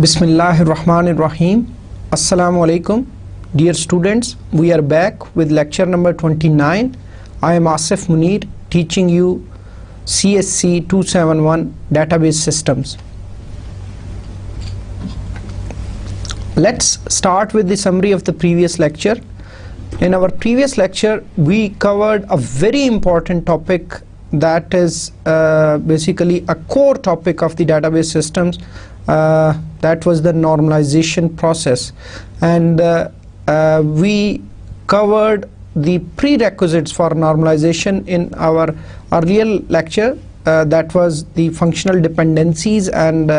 Bismillahirrahmanirrahim. Assalamu alaikum. Dear students, we are back with lecture number 29. I am Asif Munir, teaching you CSC 271 database systems. Let's start with the summary of the previous lecture. In our previous lecture, we covered a very important topic that is basically a core topic of the database systems. That was the normalization process, and we covered the prerequisites for normalization in our earlier lecture. That was the functional dependencies and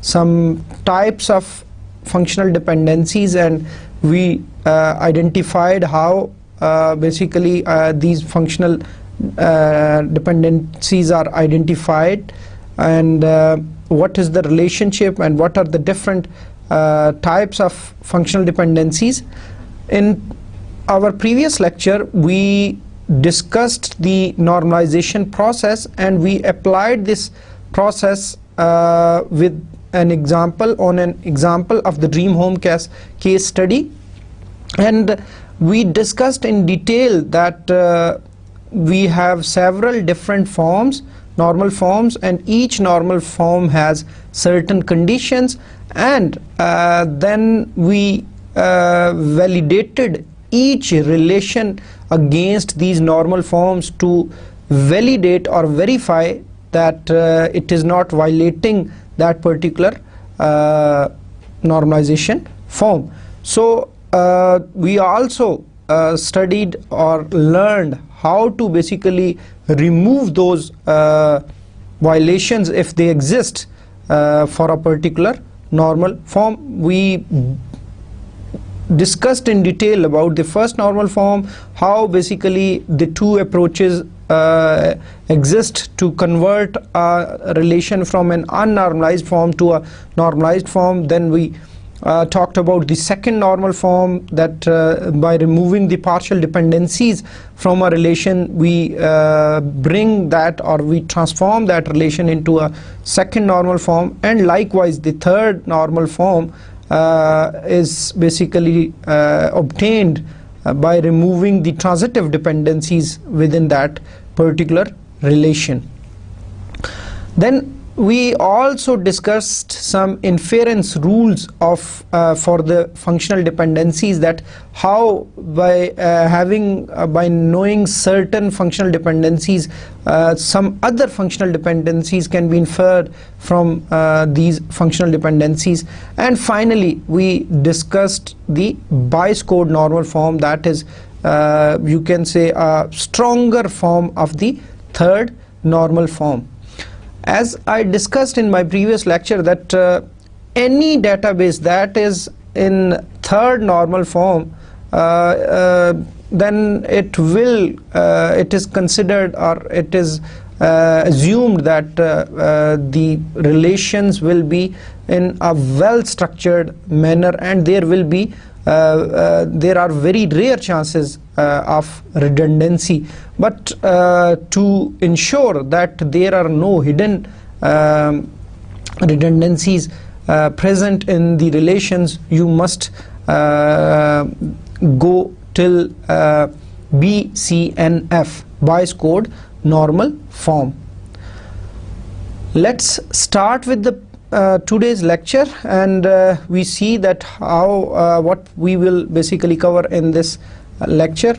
some types of functional dependencies, and we identified how basically these functional dependencies are identified, and what is the relationship and what are the different types of functional dependencies. In our previous lecture, we discussed the normalization process, and we applied this process with an example of the Dream Home case study, and we discussed in detail that we have several different forms, normal forms, and each normal form has certain conditions, and then we validated each relation against these normal forms to validate or verify that it is not violating that particular normalization form. So we also studied or learned how to basically remove those violations if they exist for a particular normal form. We discussed in detail about the first normal form, how basically the two approaches exist to convert a relation from an unnormalized form to a normalized form. Then we talked about the second normal form, that by removing the partial dependencies from a relation, we bring that, or we transform that relation into a second normal form. And likewise, the third normal form is basically obtained by removing the transitive dependencies within that particular relation. Then we also discussed some inference rules of for the functional dependencies, that how by knowing certain functional dependencies, some other functional dependencies can be inferred from these functional dependencies. And finally, we discussed the Bayes code normal form, that is you can say a stronger form of the third normal form. As I discussed in my previous lecture, that any database that is in third normal form, then it is considered, or it is assumed that the relations will be in a well structured manner, and there are very rare chances of redundancy. But to ensure that there are no hidden redundancies present in the relations, you must go till BCNF, Bayes code normal form. Let's start with the today's lecture, and we see that how what we will basically cover in this lecture.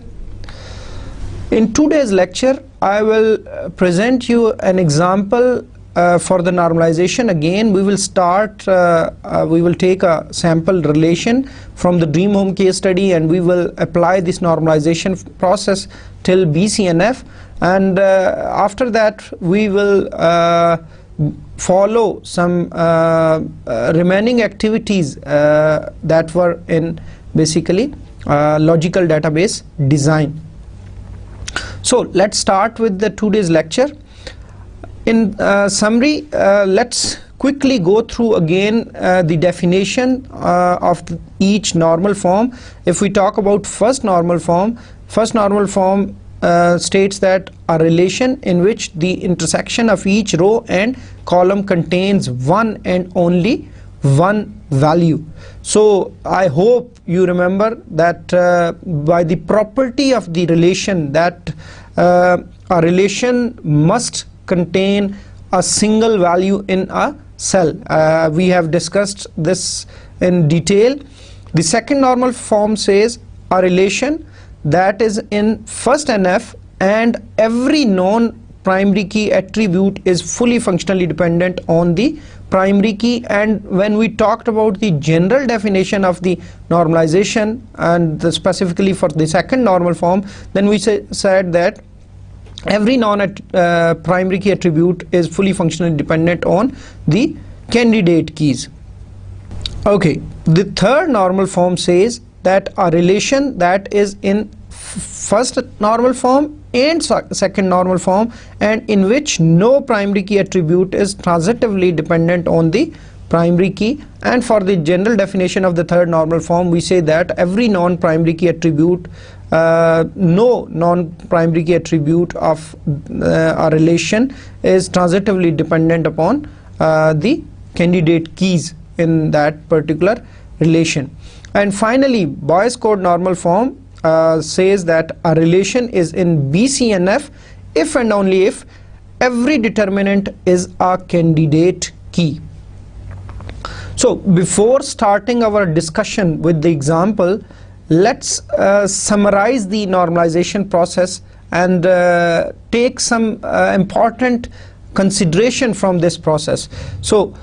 In today's lecture, I will present you an example for the normalization. Again, we will start, we will take a sample relation from the Dream Home case study, and we will apply this normalization process till BCNF, and after that we will follow some remaining activities that were in basically logical database design. So let's start with the today's lecture. In summary, let's quickly go through again the definition of each normal form. If we talk about first normal form states that a relation in which the intersection of each row and column contains one and only one value. So I hope you remember that by the property of the relation, that a relation must contain a single value in a cell. We have discussed this in detail. The second normal form says a relation that is in first NF and every non-primary key attribute is fully functionally dependent on the primary key. And when we talked about the general definition of the normalization and specifically for the second normal form, then we said that every non-primary key attribute is fully functionally dependent on the candidate keys. Okay, the third normal form says that a relation that is in first normal form and second normal form and in which no primary key attribute is transitively dependent on the primary key. And for the general definition of the third normal form, we say that every non-primary key attribute, no non-primary key attribute of a relation is transitively dependent upon the candidate keys in that particular relation. And finally, Boy's code normal form says that a relation is in BCNF if and only if every determinant is a candidate key. So before starting our discussion with the example, let's summarize the normalization process and take some important consideration from this process. So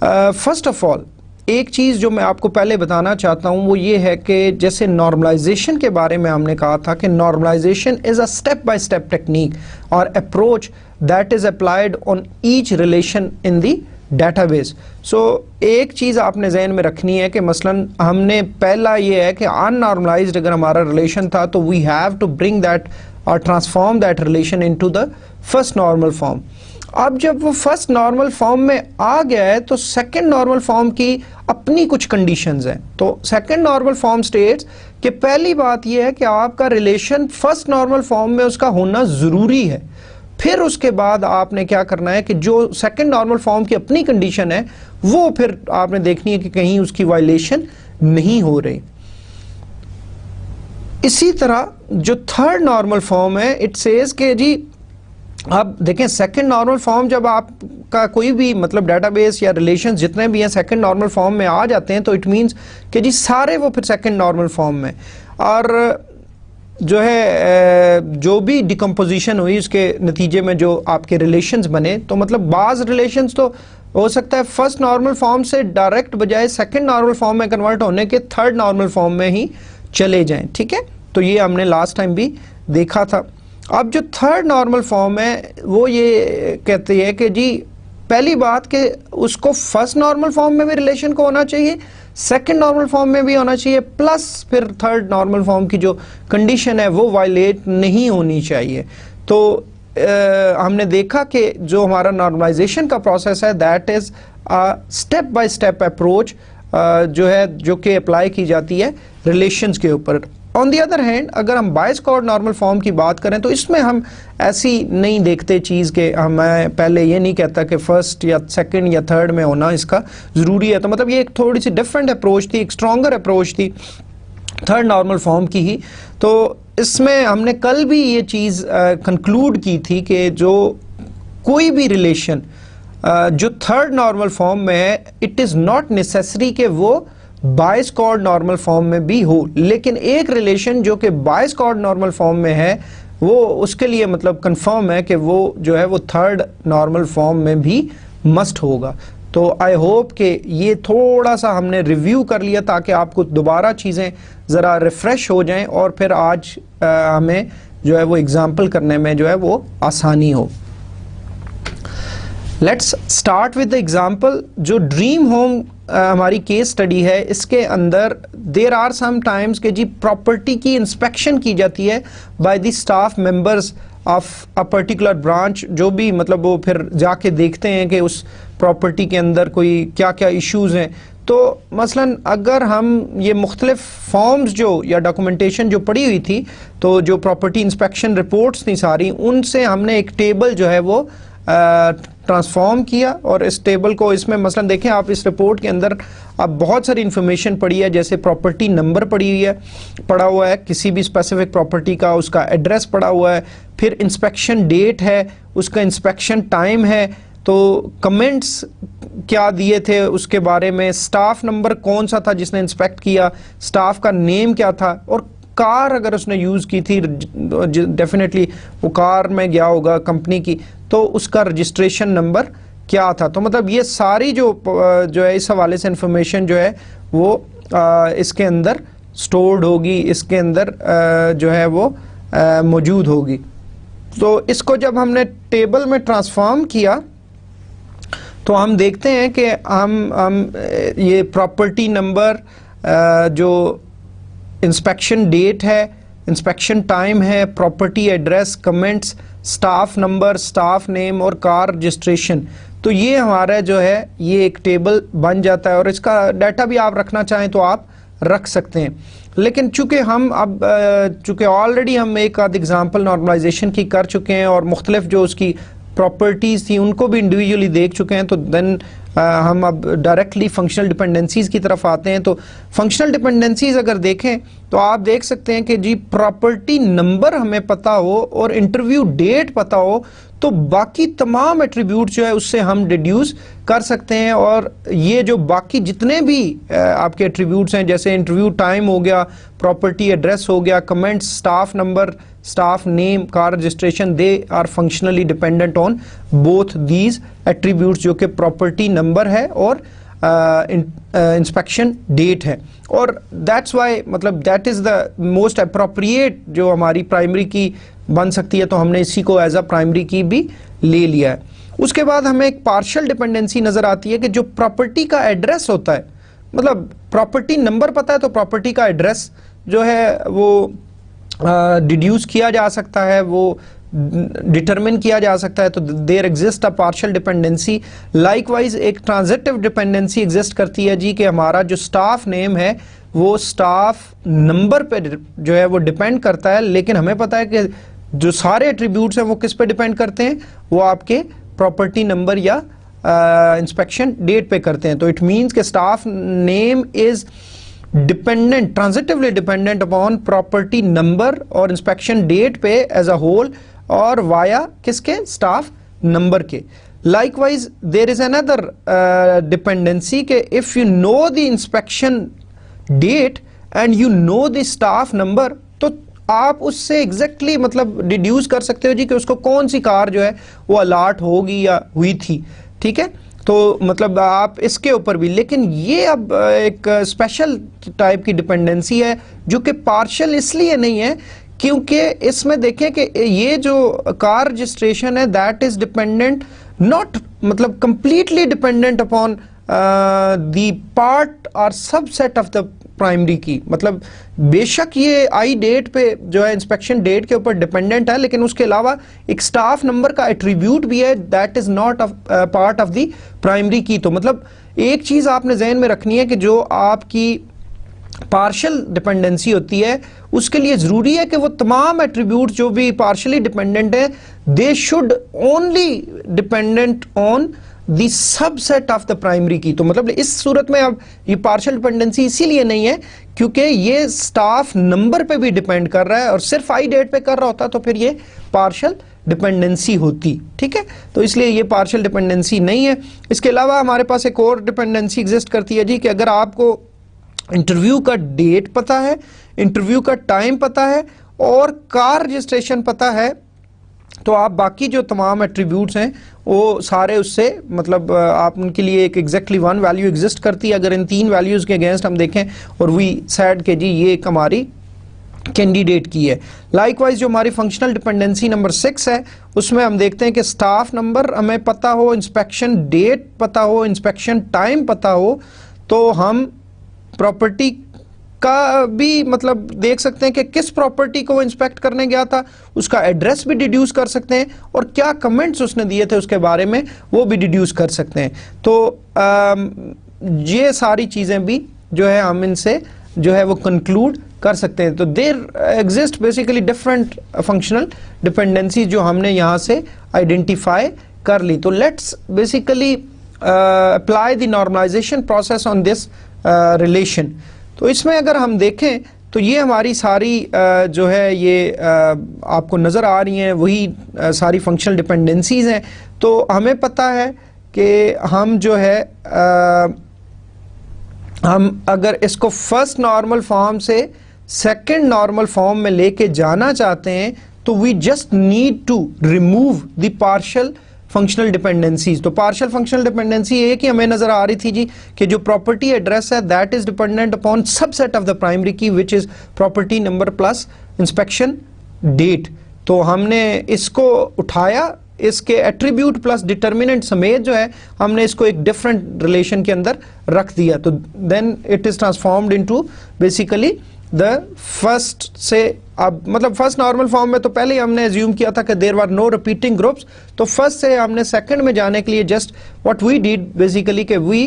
first of all एक चीज़ जो मैं आपको पहले बताना चाहता हूँ वो ये है कि जैसे नॉर्मलाइजेशन के बारे में हमने कहा था कि normalisation is a step by step technique और approach that is applied on each relation in the database. So एक चीज़ आपने जहन में रखनी है कि मसलन हमने पहला ये है कि अननॉर्मलाइज्ड अगर हमारा रिलेशन था तो we have to bring that और transform that relation into the first normal form. अब जब वो फर्स्ट नॉर्मल फॉर्म में आ गया है तो सेकंड नॉर्मल फॉर्म की अपनी कुछ कंडीशंस हैं. तो सेकंड नॉर्मल फॉर्म स्टेट्स कि पहली बात ये है कि आपका रिलेशन फर्स्ट नॉर्मल फॉर्म में उसका होना ज़रूरी है. फिर उसके बाद आपने क्या करना है कि जो सेकंड नॉर्मल फॉर्म की अपनी कंडीशन है वो फिर आपने देखनी है कि कहीं उसकी वायलेशन नहीं हो रही. इसी तरह जो थर्ड नॉर्मल फॉर्म है इट सेज कि जी अब देखें सेकंड नॉर्मल फॉर्म जब आपका कोई भी मतलब डेटाबेस या रिलेशन जितने भी हैं सेकंड नॉर्मल फॉर्म में आ जाते हैं तो इट मींस कि जी सारे वो फिर सेकंड नॉर्मल फॉर्म में. और जो है जो भी डिकम्पोजिशन हुई उसके नतीजे में जो आपके रिलेशंस बने तो मतलब बाज़ रिलेशंस तो हो सकता है फर्स्ट नॉर्मल फॉर्म से डायरेक्ट बजाय सेकंड नॉर्मल फॉर्म में कन्वर्ट होने के थर्ड नॉर्मल फॉर्म में ही चले जाएं. ठीक है, तो ये हमने लास्ट टाइम भी देखा था. अब जो थर्ड नॉर्मल फॉर्म है वो ये कहती है कि जी पहली बात कि उसको फर्स्ट नॉर्मल फॉर्म में भी रिलेशन को होना चाहिए, सेकंड नॉर्मल फॉर्म में भी होना चाहिए, प्लस फिर थर्ड नॉर्मल फॉर्म की जो कंडीशन है वो वायलेट नहीं होनी चाहिए. तो हमने देखा कि जो हमारा नॉर्मलाइजेशन का प्रोसेस है that is step by step approach जो है जो कि अप्लाई की जाती है रिलेशंस के ऊपर. ऑन दी अदर हैंड अगर हम बायस कॉर्ड नॉर्मल फॉर्म की बात करें तो इसमें हम ऐसी नहीं देखते चीज़ के मैं पहले ये नहीं कहता कि फर्स्ट या सेकंड या थर्ड में होना इसका ज़रूरी है. तो मतलब ये एक थोड़ी सी डिफरेंट अप्रोच थी, एक स्ट्रॉन्गर अप्रोच थी थर्ड नॉर्मल फॉर्म की ही. तो इसमें हमने कल भी ये चीज़ कंक्लूड की थी कि जो कोई भी रिलेशन जो थर्ड नॉर्मल फॉर्म में है इट इज़ नॉट नेसेसरी कि वो बायस कॉर्ड नॉर्मल फॉर्म में भी हो, लेकिन एक रिलेशन जो कि बायस कॉर्ड नॉर्मल फॉर्म में है वो उसके लिए मतलब कंफर्म है कि वो जो है वो थर्ड नॉर्मल फॉर्म में भी मस्ट होगा. तो आई होप कि ये थोड़ा सा हमने रिव्यू कर लिया ताकि आपको दोबारा चीज़ें ज़रा रिफ़्रेश हो जाएं और फिर आज हमें जो है वो एग्जाम्पल करने में जो है वो आसानी हो. Let's start with the example. जो ड्रीम होम हमारी केस स्टडी है इसके अंदर देर आर सम टाइम्स के जी प्रॉपर्टी की इंस्पेक्शन की जाती है by the staff members of a particular branch. जो भी मतलब वो फिर जाके देखते हैं कि उस प्रॉपर्टी के अंदर कोई क्या क्या इश्यूज़ हैं. तो मसलन अगर हम ये मुख्तलिफ फॉर्म्स जो या डॉक्यूमेंटेशन जो पड़ी हुई थी तो जो प्रॉपर्टी इंस्पेक्शन रिपोर्ट्स थी सारी उनसे हमने एक टेबल जो है वो ट्रांसफॉर्म किया और इस टेबल को, इसमें मसलन देखें आप इस रिपोर्ट के अंदर अब बहुत सारी इंफॉर्मेशन पड़ी है, जैसे प्रॉपर्टी नंबर पड़ा हुआ है किसी भी स्पेसिफिक प्रॉपर्टी का, उसका एड्रेस पड़ा हुआ है, फिर इंस्पेक्शन डेट है, उसका इंस्पेक्शन टाइम है, तो कमेंट्स क्या दिए थे उसके बारे में, स्टाफ नंबर कौन सा था जिसने इंस्पेक्ट किया, स्टाफ का नेम क्या था, और कार अगर उसने यूज़ की थी, डेफिनेटली वो कार में गया होगा कंपनी की, तो उसका रजिस्ट्रेशन नंबर क्या था। तो मतलब ये सारी जो है इस हवाले से इंफॉर्मेशन जो है वो इसके अंदर स्टोर्ड होगी, इसके अंदर जो है वो मौजूद होगी। तो इसको जब हमने टेबल में ट्रांसफॉर्म किया तो हम देखते हैं कि हम ये प्रॉपर्टी नंबर, जो इंस्पेक्शन डेट है, इंस्पेक्शन टाइम है, property address, comments, staff number, staff name और कार रजिस्ट्रेशन, तो ये हमारा जो है ये एक टेबल बन जाता है। और इसका डाटा भी आप रखना चाहें तो आप रख सकते हैं। लेकिन चूंकि हम अब चूंकि ऑलरेडी हम एक आध एग्जांपल नॉर्मलाइजेशन की कर चुके हैं और मुख्तलिफ जो उसकी प्रॉपर्टीज़ थी उनको भी इंडिविजुअली देख चुके हैं, तो देन हम अब डायरेक्टली फंक्शनल डिपेंडेंसीज की तरफ आते हैं। तो फंक्शनल डिपेंडेंसीज अगर देखें तो आप देख सकते हैं कि जी प्रॉपर्टी नंबर हमें पता हो और इंटरव्यू डेट पता हो तो बाकी तमाम एट्रीब्यूट जो है उससे हम डिड्यूस कर सकते हैं। और ये जो बाकी जितने भी आपके एट्रीब्यूट्स हैं, जैसे इंटरव्यू टाइम हो गया, प्रॉपर्टी एड्रेस हो गया, comments, staff number, staff name, car registration, they are functionally dependent on both these attributes, जो कि प्रॉपर्टी नंबर है और इंस्पेक्शन डेट है। और दैट्स वाई मतलब that is the most appropriate जो हमारी प्राइमरी की बन सकती है, तो हमने इसी को एज अ प्राइमरी की भी ले लिया है। उसके बाद हमें एक पार्शियल डिपेंडेंसी नज़र आती है कि जो प्रॉपर्टी का एड्रेस होता है, मतलब प्रॉपर्टी नंबर पता है तो प्रॉपर्टी का एड्रेस जो है वो डिड्यूस किया जा सकता है, वो डिटरमिन किया जा सकता है, तो there exist a partial dependency. Likewise एक ट्रांजिटिव डिपेंडेंसी एग्जिस्ट करती है जी कि हमारा जो स्टाफ नेम है वो स्टाफ नंबर पे जो है वो डिपेंड करता है, लेकिन हमें पता है कि जो सारे एट्रीब्यूट्स हैं वो किस पे डिपेंड करते हैं, वो आपके प्रॉपर्टी नंबर या इंस्पेक्शन डेट पे करते हैं। तो इट मीन्स कि staff name is dependent, transitively dependent upon property number और इंस्पेक्शन डेट पे एज अ होल और वाया किसके, स्टाफ नंबर के। Likewise there is another dependency के if you know the inspection date and you know the staff number, तो आप उससे exactly मतलब डिड्यूस कर सकते हो जी कि उसको कौन सी कार जो है वो अलॉट होगी या हुई थी, ठीक है। तो मतलब आप इसके ऊपर भी, लेकिन ये अब एक स्पेशल टाइप की डिपेंडेंसी है जो कि पार्शियल इसलिए नहीं है क्योंकि इसमें देखें कि ये जो कार रजिस्ट्रेशन है दैट इज डिपेंडेंट नॉट मतलब completely dependent upon the part और सबसेट ऑफ द प्राइमरी की। मतलब बेशक ये आई डेट पे जो है इंस्पेक्शन डेट के ऊपर डिपेंडेंट है, लेकिन उसके अलावा एक स्टाफ नंबर का एट्रीब्यूट भी है that is not part of the primary की। तो मतलब एक चीज आपने जहन में रखनी है कि जो आपकी पार्शियल डिपेंडेंसी होती है उसके लिए जरूरी है कि वो तमाम एट्रीब्यूट जो भी पार्शियली डिपेंडेंट है they should only dependent on the subset of the primary की। तो मतलब इस सूरत में अब ये पार्शियल डिपेंडेंसी इसीलिए नहीं है क्योंकि ये स्टाफ नंबर पे भी डिपेंड कर रहा है और सिर्फ आई डेट पे कर रहा होता तो फिर ये पार्शियल डिपेंडेंसी होती, ठीक है। तो इसलिए ये पार्शियल डिपेंडेंसी नहीं है। इसके अलावा हमारे पास एक और डिपेंडेंसी एग्जिस्ट करती है जी कि अगर आपको इंटरव्यू का डेट पता है, इंटरव्यू का टाइम पता है और कार रजिस्ट्रेशन पता है, तो आप बाकी जो तमाम एट्रीब्यूट्स हैं वो सारे उससे मतलब आप उनके लिए एक एग्जैक्टली वन वैल्यू एग्जिस्ट करती है। अगर इन तीन वैल्यूज़ के अगेंस्ट हम देखें और वी सेड के जी ये एक हमारी कैंडिडेट की है। लाइकवाइज जो हमारी फंक्शनल डिपेंडेंसी नंबर 6 है उसमें हम देखते हैं कि स्टाफ नंबर हमें पता हो, इंस्पेक्शन डेट पता हो, इंस्पेक्शन टाइम पता हो, तो हम प्रॉपर्टी का भी मतलब देख सकते हैं कि किस प्रॉपर्टी को वो इंस्पेक्ट करने गया था, उसका एड्रेस भी डिड्यूस कर सकते हैं और क्या कमेंट्स उसने दिए थे उसके बारे में वो भी डिड्यूस कर सकते हैं। तो ये सारी चीज़ें भी जो है हम इनसे जो है वो कंक्लूड कर सकते हैं। तो there exist basically different functional dependency जो हमने यहाँ से आइडेंटिफाई कर ली। तो let's basically apply the normalization process on this relation. तो इसमें अगर हम देखें तो ये हमारी सारी जो है ये आपको नज़र आ रही हैं, वही सारी फंक्शनल डिपेंडेंसीज हैं। तो हमें पता है कि हम जो है हम अगर इसको फर्स्ट नॉर्मल फॉर्म से सेकंड नॉर्मल फॉर्म में लेके जाना चाहते हैं तो we just need to remove the partial functional dependencies. तो पार्शियल फंक्शनल डिपेंडेंसी एक ही हमें नजर आ रही थी जी कि जो प्रॉपर्टी एड्रेस है that is dependent upon subset of the primary key which is property number plus inspection date. तो हमने इसको उठाया, इसके एट्रीब्यूट प्लस डिटर्मिनेंट समेत जो है हमने इसको एक डिफरेंट रिलेशन के अंदर रख दिया। तो then it is transformed into basically the first से, अब मतलब फर्स्ट नॉर्मल फॉर्म में तो पहले ही हमने एज्यूम किया था कि there were no repeating groups. तो फर्स्ट से हमने सेकंड में जाने के लिए just what we did basically कि we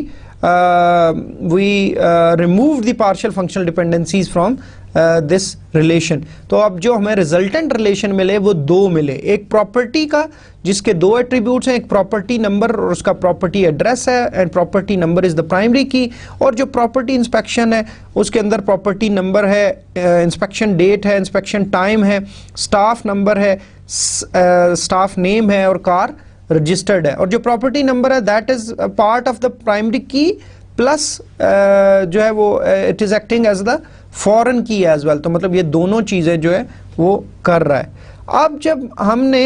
remove the partial functional dependencies from this relation. तो अब जो हमें रिजल्टेंट रिलेशन मिले वो दो मिले, एक प्रॉपर्टी का जिसके दो एट्रीब्यूट्स हैं, एक प्रॉपर्टी नंबर और उसका प्रॉपर्टी एड्रेस है, and property number is the primary key, और जो प्रॉपर्टी इंस्पेक्शन है उसके अंदर प्रॉपर्टी नंबर है, इंस्पेक्शन डेट है, इंस्पेक्शन टाइम है, स्टाफ नंबर है, स्टाफ नेम है और कार रजिस्टर्ड है। और जो प्रॉपर्टी नंबर है that is part of the primary key plus जो है वो it is acting as the foreign key as well. तो मतलब ये दोनों चीजें जो है वो कर रहा है। अब जब हमने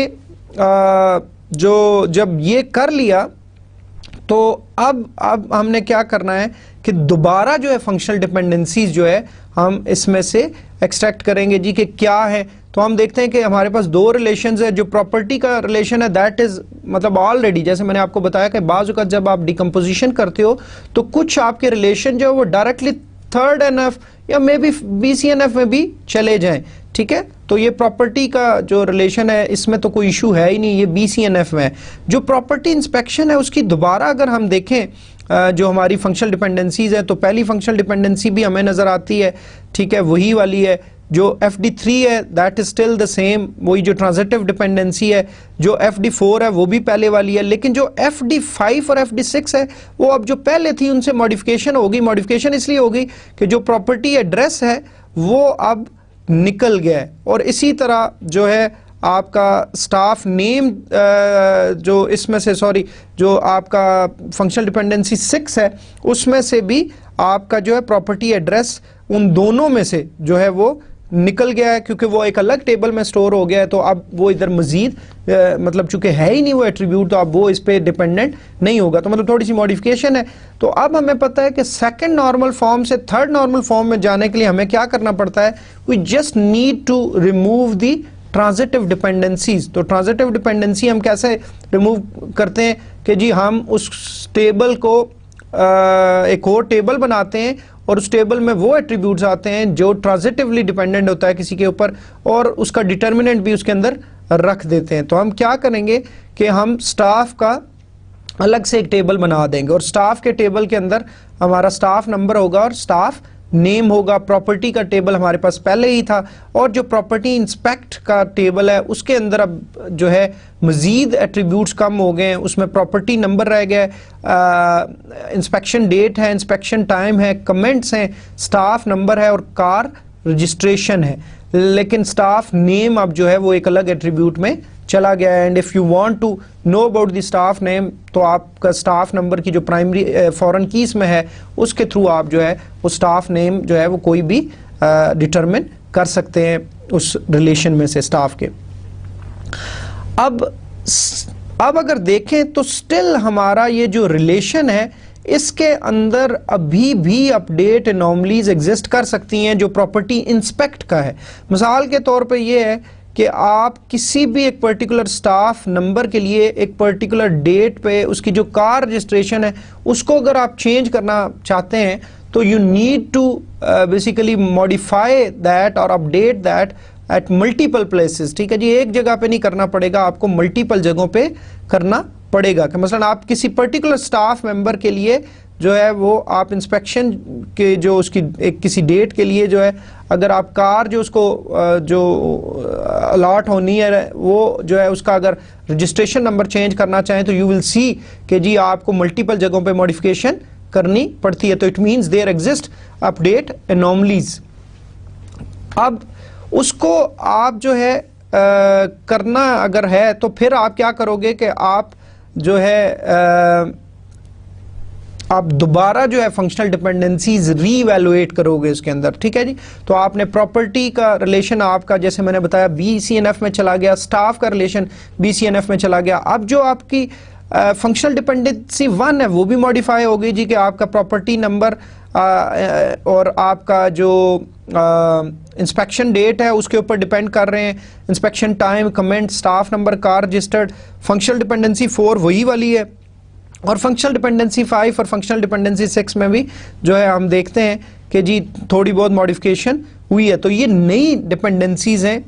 जब ये कर लिया तो अब हमने क्या करना है कि दोबारा जो है फंक्शनल डिपेंडेंसीज जो है हम इसमें से एक्सट्रैक्ट करेंगे जी कि क्या है। तो हम देखते हैं कि हमारे पास दो रिलेशंस है। जो प्रॉपर्टी का रिलेशन है दैट इज मतलब ऑलरेडी जैसे मैंने आपको बताया कि बाज़ औक़ात जब आप डिकम्पोजिशन करते हो तो कुछ आपके रिलेशन जो है वो डायरेक्टली थर्ड एनएफ या मे बी बीसीएनएफ में भी चले जाएं, ठीक है। तो ये प्रॉपर्टी का जो रिलेशन है इसमें तो कोई इशू है ही नहीं, ये बीसीएनएफ में है। जो प्रॉपर्टी इंस्पेक्शन है उसकी दोबारा अगर हम देखें जो हमारी फंक्शनल डिपेंडेंसीज है तो पहली फंक्शनल डिपेंडेंसी भी हमें नजर आती है, ठीक है, वही वाली है। जो FD3 है that is still the same, वही जो ट्रांजिटिव डिपेंडेंसी है। जो FD4 है वो भी पहले वाली है, लेकिन जो FD5 और FD6 है वो अब जो पहले थी उनसे मॉडिफिकेशन होगी। मॉडिफिकेशन इसलिए होगी कि जो प्रॉपर्टी एड्रेस है वो अब निकल गया है। और इसी तरह जो है आपका स्टाफ नेम जो इसमें से जो आपका फंक्शनल डिपेंडेंसी 6 है उसमें से भी आपका जो है प्रॉपर्टी एड्रेस उन दोनों में से जो है वो निकल गया है, क्योंकि वो एक अलग टेबल में स्टोर हो गया है। तो अब वो इधर मजीद मतलब चूंकि है ही नहीं वो एट्रीब्यूट, तो अब वो इस पे डिपेंडेंट नहीं होगा। तो मतलब थोड़ी सी मॉडिफिकेशन है। तो अब हमें पता है कि सेकंड नॉर्मल फॉर्म से थर्ड नॉर्मल फॉर्म में जाने के लिए हमें क्या करना पड़ता है, we just need to remove the transitive dependencies. तो ट्रांजिटिव डिपेंडेंसी हम कैसे रिमूव करते हैं कि जी हम उस टेबल को एक और टेबल बनाते हैं और उस टेबल में वो एट्रीब्यूट्स आते हैं जो ट्रांजिटिवली डिपेंडेंट होता है किसी के ऊपर, और उसका डिटर्मिनेंट भी उसके अंदर रख देते हैं। तो हम क्या करेंगे कि हम स्टाफ का अलग से एक टेबल बना देंगे और स्टाफ के टेबल के अंदर हमारा स्टाफ नंबर होगा और स्टाफ नेम होगा। प्रॉपर्टी का टेबल हमारे पास पहले ही था, और जो प्रॉपर्टी इंस्पेक्ट का टेबल है उसके अंदर अब जो है मजीद एट्रीब्यूट्स कम हो गए हैं। उसमें प्रॉपर्टी नंबर रह गया, इंस्पेक्शन डेट है, इंस्पेक्शन टाइम है, कमेंट्स हैं, स्टाफ नंबर है और कार रजिस्ट्रेशन है। लेकिन स्टाफ नेम अब जो है वो एक अलग एट्रीब्यूट में चला गया है। And if you want to know about the staff name तो आपका स्टाफ नंबर की जो प्राइमरी फॉरेन कीज में है उसके थ्रू आप जो है वो स्टाफ नेम जो है वो कोई भी डिटरमिन कर सकते हैं उस रिलेशन में से स्टाफ के। अब अगर देखें तो स्टिल हमारा ये जो रिलेशन है इसके अंदर अभी भी अपडेट एनॉमलीज एग्जिस्ट कर सकती हैं जो प्रॉपर्टी इंस्पेक्ट का है। मिसाल के तौर पे ये है कि आप किसी भी एक पर्टिकुलर स्टाफ नंबर के लिए एक पर्टिकुलर डेट पे उसकी जो कार रजिस्ट्रेशन है उसको अगर आप चेंज करना चाहते हैं तो you need to basically modify that और update that at multiple places. ठीक है जी, एक जगह पे नहीं करना पड़ेगा, आपको मल्टीपल जगहों पे करना पड़ेगा। कि मसलन आप किसी पर्टिकुलर स्टाफ मेंबर के लिए जो है वो आप इंस्पेक्शन के जो उसकी एक किसी डेट के लिए जो है अगर आप कार जो उसको जो अलॉट होनी है वो जो है उसका अगर रजिस्ट्रेशन नंबर चेंज करना चाहें तो यू विल सी कि जी आपको मल्टीपल जगहों पे मॉडिफिकेशन करनी पड़ती है। तो it means there exist update anomalies. अब उसको आप जो है करना अगर है तो फिर आप क्या करोगे कि आप जो है आप दोबारा जो है फंक्शनल डिपेंडेंसीज रीवैल्यूएट करोगे उसके अंदर, ठीक है जी। तो आपने प्रॉपर्टी का रिलेशन आपका जैसे मैंने बताया BCNF में चला गया, स्टाफ का रिलेशन BCNF में चला गया। अब जो आपकी फंक्शनल डिपेंडेंसी 1 है वो भी मॉडिफाई हो गई जी कि आपका प्रॉपर्टी नंबर और आपका जो इंस्पेक्शन डेट है उसके ऊपर डिपेंड कर रहे हैं, inspection time, comment, staff number, car registered. Functional dependency 4 वही वाली है और फंक्शनल डिपेंडेंसी 5 और फंक्शनल डिपेंडेंसी 6 में भी जो है हम देखते हैं कि जी थोड़ी बहुत मॉडिफिकेशन हुई है। तो ये नई डिपेंडेंसीज हैं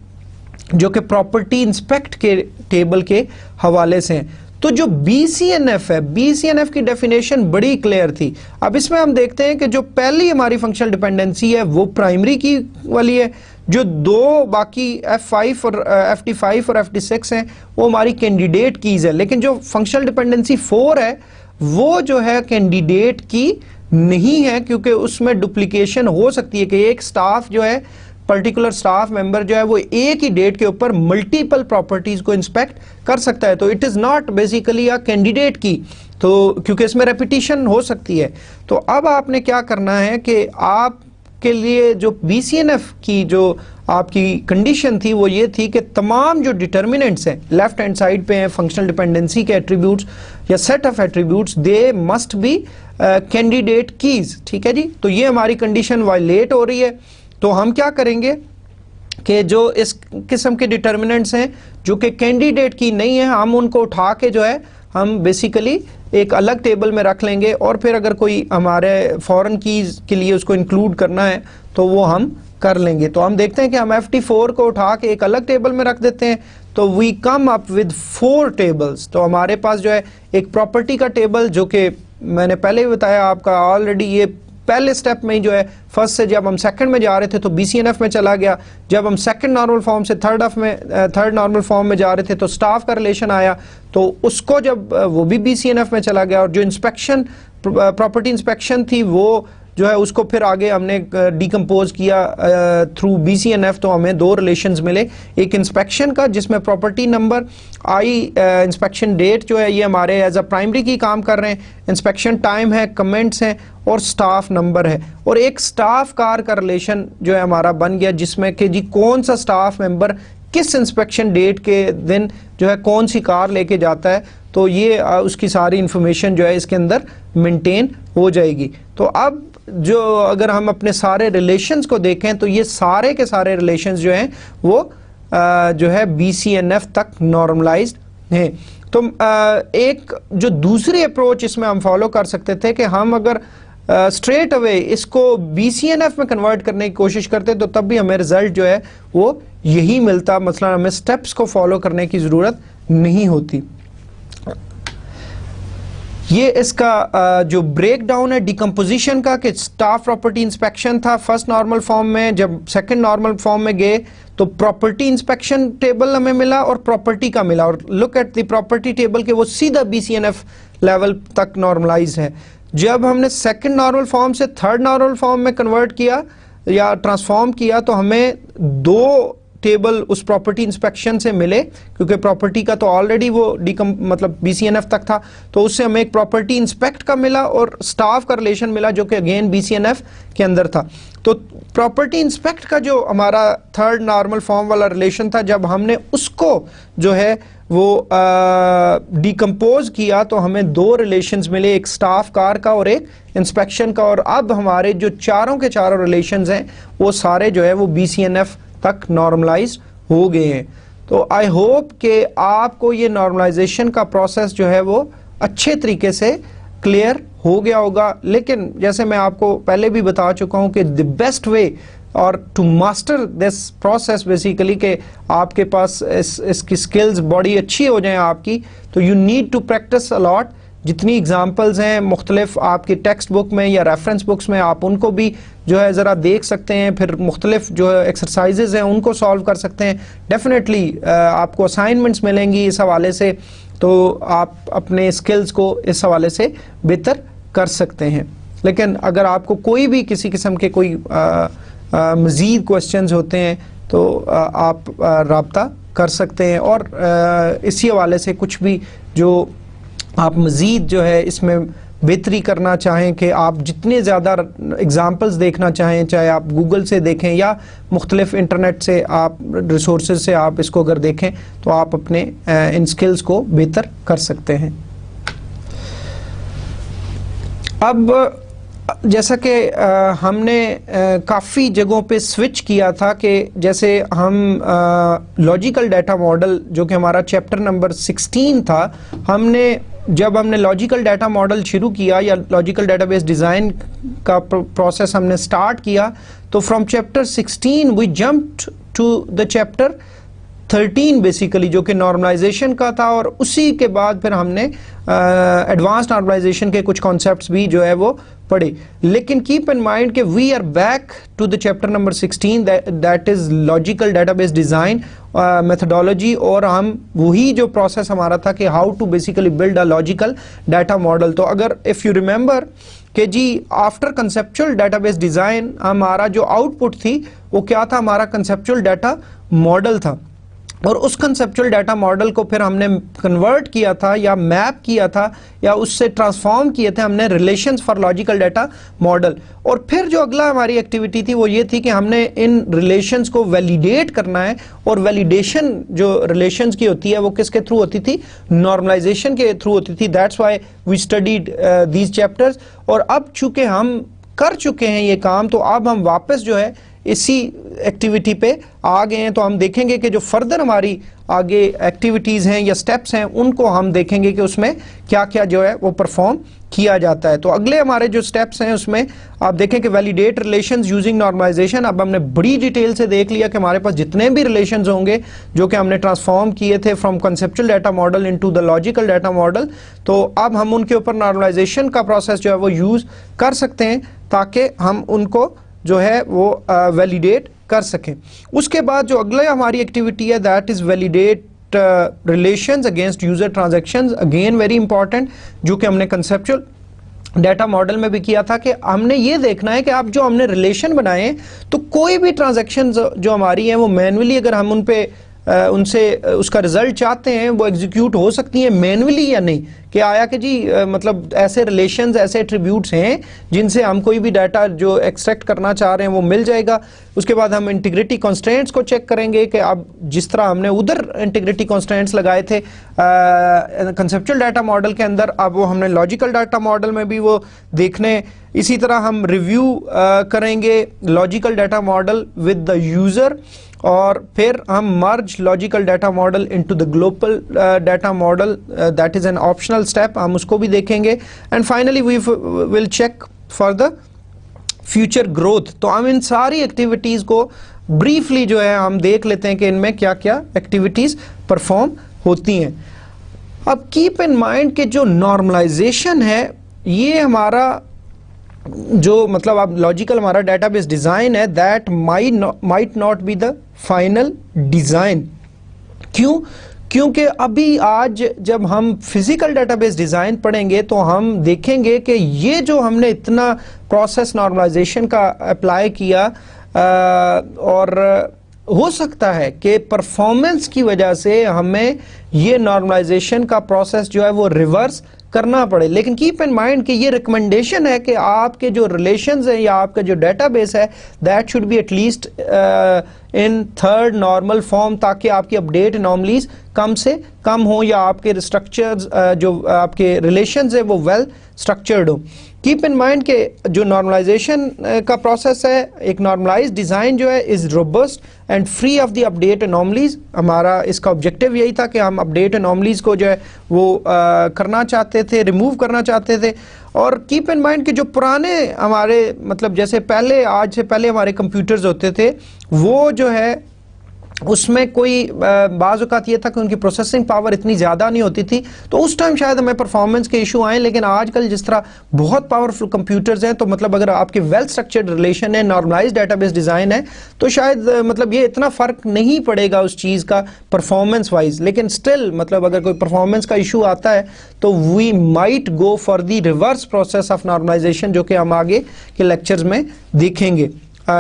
जो कि प्रॉपर्टी इंस्पेक्ट के टेबल के हवाले से हैं। तो जो BCNF है, BCNF की डेफिनेशन बड़ी क्लियर थी। अब इसमें हम देखते हैं कि जो पहली हमारी फंक्शनल डिपेंडेंसी है वो प्राइमरी की वाली है, जो दो बाकी F5 और FD5 और FD6 हैं वो हमारी कैंडिडेट कीज है। लेकिन जो फंक्शनल डिपेंडेंसी 4 है वो जो है कैंडिडेट की नहीं है, क्योंकि उसमें डुप्लीकेशन हो सकती है कि एक स्टाफ जो है पर्टिकुलर स्टाफ मेंबर जो है वो एक ही डेट के ऊपर मल्टीपल प्रॉपर्टीज को इंस्पेक्ट कर सकता है। तो it is not basically a candidate की, तो क्योंकि इसमें रेपिटेशन हो सकती है। तो अब आपने क्या करना है कि आपके लिए जो BCNF की जो आपकी कंडीशन थी वो ये थी कि तमाम जो डिटर्मिनेंट्स हैं लेफ्ट हैंड साइड पे हैं फंक्शनल डिपेंडेंसी के एट्रीब्यूट्स या set of attributes, they must be candidate keys, ठीक है जी। तो ये हमारी कंडीशन वायलेट हो रही है। तो हम क्या करेंगे कि जो इस किस्म के डिटर्मिनेंट्स हैं जो कि कैंडिडेट की नहीं है, हम उनको उठा के जो है हम बेसिकली एक अलग टेबल में रख लेंगे और फिर अगर कोई हमारे फॉरेन कीज के लिए उसको इंक्लूड करना है तो वो हम कर लेंगे। तो हम देखते हैं कि हम FD4 को उठा के एक अलग टेबल में रख देते हैं, तो we come up with 4 tables. तो हमारे पास जो है एक प्रॉपर्टी का टेबल जो कि मैंने पहले ही बताया आपका ऑलरेडी, ये पहले स्टेप में ही जो है फर्स्ट से जब हम सेकंड में जा रहे थे तो BCNF में चला गया, जब हम सेकंड नॉर्मल फॉर्म से थर्ड नॉर्मल फॉर्म में जा रहे थे तो स्टाफ का रिलेशन आया, तो उसको जब वो भी BCNF में चला गया। और जो इंस्पेक्शन प्रॉपर्टी इंस्पेक्शन थी वो जो है उसको फिर आगे हमने डिकम्पोज किया थ्रू BCNF। तो हमें दो रिलेशंस मिले, एक इंस्पेक्शन का जिसमें प्रॉपर्टी नंबर इंस्पेक्शन डेट जो है ये हमारे एज अ प्राइमरी की काम कर रहे हैं, इंस्पेक्शन टाइम है, कमेंट्स हैं और स्टाफ नंबर है, और एक स्टाफ कार का रिलेशन जो है हमारा बन गया जिसमें कि जी कौन सा स्टाफ मेंबर किस इंस्पेक्शन डेट के दिन जो है कौन सी कार लेके जाता है। तो ये उसकी सारी इंफॉर्मेशन जो है इसके अंदर मेंटेन हो जाएगी। तो अब जो अगर हम अपने सारे रिलेशंस को देखें तो ये सारे के सारे रिलेशंस जो हैं वो जो है BCNF तक नॉर्मलाइज्ड हैं। तो एक जो दूसरी अप्रोच इसमें हम फॉलो कर सकते थे कि हम अगर स्ट्रेट अवे इसको BCNF में कन्वर्ट करने की कोशिश करते तो तब भी हमें रिजल्ट जो है वो यही मिलता, मतलब हमें स्टेप्स को फॉलो करने की ज़रूरत नहीं होती। ये इसका जो ब्रेक डाउन है डिकम्पोजिशन का कि स्टाफ प्रॉपर्टी इंस्पेक्शन था फर्स्ट नॉर्मल फॉर्म में, जब सेकंड नॉर्मल फॉर्म में गए तो प्रॉपर्टी इंस्पेक्शन टेबल हमें मिला और प्रॉपर्टी का मिला, और look at the property table के वो सीधा BCNF लेवल तक नॉर्मलाइज है। जब हमने सेकंड नॉर्मल फॉर्म से थर्ड नॉर्मल फॉर्म में कन्वर्ट किया या ट्रांसफॉर्म किया तो हमें दो टेबल उस प्रॉपर्टी इंस्पेक्शन से मिले, क्योंकि प्रॉपर्टी का तो ऑलरेडी वो मतलब BCNF तक था, तो उससे हमें एक प्रॉपर्टी इंस्पेक्ट का मिला और स्टाफ का रिलेशन मिला जो कि अगेन BCNF के अंदर था। तो प्रॉपर्टी इंस्पेक्ट का जो हमारा थर्ड नॉर्मल फॉर्म वाला रिलेशन था, जब हमने उसको जो है वो डिकम्पोज किया तो हमें दो रिलेशंस मिले, एक स्टाफ कार का और एक इंस्पेक्शन का, और अब हमारे जो चारों के चारों रिलेशंस हैं वो सारे जो है वो BCNF तक नॉर्मलाइज हो गए हैं। तो आई होप कि आपको ये नॉर्मलाइजेशन का प्रोसेस जो है वो अच्छे तरीके से क्लियर हो गया होगा। लेकिन जैसे मैं आपको पहले भी बता चुका हूं कि द बेस्ट वे और to master this process basically कि आपके पास इसकी स्किल्स बड़ी अच्छी हो जाए आपकी, तो you need to practice a lot जितनी एग्जांपल्स हैं मुख्तलिफ आपकी टेक्स्ट बुक में या रेफरेंस बुक्स में, आप उनको भी जो है ज़रा देख सकते हैं, फिर मुख्तलिफ जो एक्सरसाइजेज हैं उनको सॉल्व कर सकते हैं। डेफिनेटली आपको असाइनमेंट्स मिलेंगी इस हवाले से, तो आप अपने स्किल्स को इस हवाले से बेहतर कर सकते हैं। लेकिन अगर आपको कोई भी किसी किस्म के कोई मज़ीद क्वेश्चंस होते हैं तो आप राब्ता कर सकते हैं, और इसी हवाले से कुछ भी जो आप मज़ीद जो है इसमें बेहतरी करना चाहें कि आप जितने ज़्यादा एग्ज़ाम्पल्स देखना चाहें, चाहे आप गूगल से देखें या मुख्तलिफ इंटरनेट से आप रिसोर्सेज से आप इसको अगर देखें तो आप अपने इन स्किल्स को बेहतर कर सकते हैं। अब जैसा कि हमने काफ़ी जगहों पे स्विच किया था कि जैसे हम लॉजिकल डाटा मॉडल जो कि हमारा चैप्टर नंबर 16 था, जब हमने लॉजिकल डाटा मॉडल शुरू किया या लॉजिकल डेटाबेस डिज़ाइन का प्रोसेस हमने स्टार्ट किया, तो from chapter 16 we jumped to the chapter 13 basically, जो कि नॉर्मलाइजेशन का था, और उसी के बाद फिर हमने एडवांस नॉर्मलाइजेशन के कुछ कॉन्सेप्ट्स भी जो है वो पढ़े। लेकिन कीप इन माइंड कि we are back to the chapter number 16 that is logical database design methodology, और हम वही जो प्रोसेस हमारा था कि how to basically build a logical data model. तो अगर इफ़ यू रिमेंबर कि जी आफ्टर कंसेप्चुअल डेटाबेस डिज़ाइन हमारा जो आउटपुट थी वो क्या था, हमारा कंसेप्चुअल डाटा मॉडल था, और उस कंसेप्चुअल डाटा मॉडल को फिर हमने कन्वर्ट किया था या मैप किया था या उससे ट्रांसफॉर्म किए थे हमने relations for logical data model. और फिर जो अगला हमारी एक्टिविटी थी वो ये थी कि हमने इन रिलेशंस को वैलिडेट करना है, और वैलिडेशन जो रिलेशंस की होती है वो किसके थ्रू होती थी, नॉर्मलाइजेशन के थ्रू होती थी। That's why we studied these chapters. और अब चूंकि हम कर चुके हैं ये काम, तो अब हम वापस जो है इसी एक्टिविटी पे आ गए हैं। तो हम देखेंगे कि जो फर्दर हमारी आगे एक्टिविटीज़ हैं या स्टेप्स हैं उनको हम देखेंगे कि उसमें क्या क्या जो है वो परफॉर्म किया जाता है। तो अगले हमारे जो स्टेप्स हैं उसमें आप देखें कि वैलिडेट रिलेशंस यूजिंग नॉर्मलाइजेशन। अब हमने बड़ी डिटेल से देख लिया कि हमारे पास जितने भी रिलेशंस होंगे जो कि हमने ट्रांसफॉर्म किए थे from conceptual data model into the logical data model, तो अब हम उनके ऊपर नॉर्मलाइजेशन का प्रोसेस जो है वो यूज़ कर सकते हैं ताकि हम उनको जो है वो वैलिडेट कर सकें। उसके बाद जो अगला हमारी एक्टिविटी है that is validate relations against user transactions, again very important, जो कि हमने कंसेप्चुअल डाटा मॉडल में भी किया था कि हमने ये देखना है कि अब जो हमने रिलेशन बनाए तो कोई भी ट्रांजैक्शन जो हमारी हैं वो मैनुअली अगर हम उन पे उनसे उसका रिजल्ट चाहते हैं वो एग्जीक्यूट हो सकती है मैनुअली या नहीं, कि आया कि जी मतलब ऐसे रिलेशंस ऐसे एट्रीब्यूट्स हैं जिनसे हम कोई भी डाटा जो एक्सट्रैक्ट करना चाह रहे हैं वो मिल जाएगा। उसके बाद हम इंटीग्रिटी कॉन्स्ट्रेंट्स को चेक करेंगे कि अब जिस तरह हमने उधर इंटीग्रिटी कॉन्स्ट्रेंट्स लगाए थे कंसेप्चुअल डाटा मॉडल के अंदर, अब वो हमने लॉजिकल डाटा मॉडल में भी वो देखने। इसी तरह हम रिव्यू करेंगे logical data model with the user, और फिर हम merge logical data model into the global data model, that is an optional step, हम उसको भी देखेंगे। And finally we will check for the future growth. तो हम इन सारी एक्टिविटीज़ को ब्रीफली जो है हम देख लेते हैं कि इनमें क्या क्या एक्टिविटीज़ परफॉर्म होती हैं। अब कीप इन माइंड कि जो नॉर्मलाइजेशन है ये हमारा जो मतलब अब लॉजिकल हमारा डेटाबेस डिज़ाइन है that might not be the final design. क्यों? क्योंकि अभी आज जब हम फिजिकल डेटाबेस डिज़ाइन पढ़ेंगे तो हम देखेंगे कि ये जो हमने इतना प्रोसेस नॉर्मलाइजेशन का अप्लाई किया और हो सकता है कि परफॉर्मेंस की वजह से हमें ये नॉर्मलाइजेशन का प्रोसेस जो है वो रिवर्स करना पड़े। लेकिन कीप इन माइंड कि ये रिकमेंडेशन है कि आपके जो रिलेशंस हैं या आपका जो डेटाबेस है that should be at least in third normal form, ताकि आपकी अपडेट एनॉमलीज कम से कम हो या आपके स्ट्रक्चर्स जो आपके रिलेशंस है वो वेल स्ट्रक्चर्ड हो। कीप इन माइंड कि जो नॉर्मलाइजेशन का प्रोसेस है, एक नॉर्मलाइज डिज़ाइन जो है is robust and free of the update anomalies. हमारा इसका ऑब्जेक्टिव यही था कि हम अपडेट एनॉमलीज को जो है वो करना चाहते थे, रिमूव करना चाहते थे। और कीप इन माइंड कि जो पुराने हमारे मतलब जैसे पहले आज से पहले हमारे कंप्यूटर्स होते थे वो जो है उसमें कोई बाज़ औक़ात ये था कि उनकी प्रोसेसिंग पावर इतनी ज़्यादा नहीं होती थी, तो उस टाइम शायद हमें परफॉर्मेंस के इशू आए। लेकिन आजकल जिस तरह बहुत पावरफुल कंप्यूटर्स हैं, तो मतलब अगर आपके वेल स्ट्रक्चर्ड रिलेशन है, नॉर्मलाइज्ड डेटाबेस डिज़ाइन है, तो शायद मतलब ये इतना फ़र्क नहीं पड़ेगा उस चीज़ का परफॉर्मेंस वाइज। लेकिन स्टिल मतलब अगर कोई परफॉर्मेंस का इशू आता है तो we might go for the reverse process of normalization, जो कि हम आगे के लेक्चर्स में देखेंगे।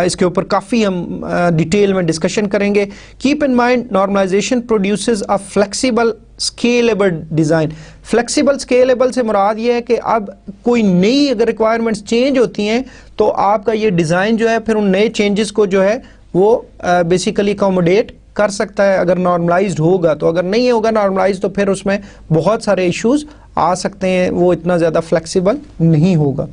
इसके ऊपर काफ़ी हम डिटेल में डिस्कशन करेंगे। Keep in mind normalization produces a flexible scalable design. Flexible scalable से मुराद ये है कि अब कोई नई अगर रिक्वायरमेंट्स चेंज होती हैं तो आपका ये डिज़ाइन जो है फिर उन नए चेंजेस को जो है वो बेसिकली अकोमोडेट कर सकता है अगर नॉर्मलाइज्ड होगा। तो अगर नहीं होगा नॉर्मलाइज्ड तो फिर उसमें बहुत सारे इश्यूज आ सकते हैं, वो इतना ज़्यादा फ्लेक्सिबल नहीं होगा।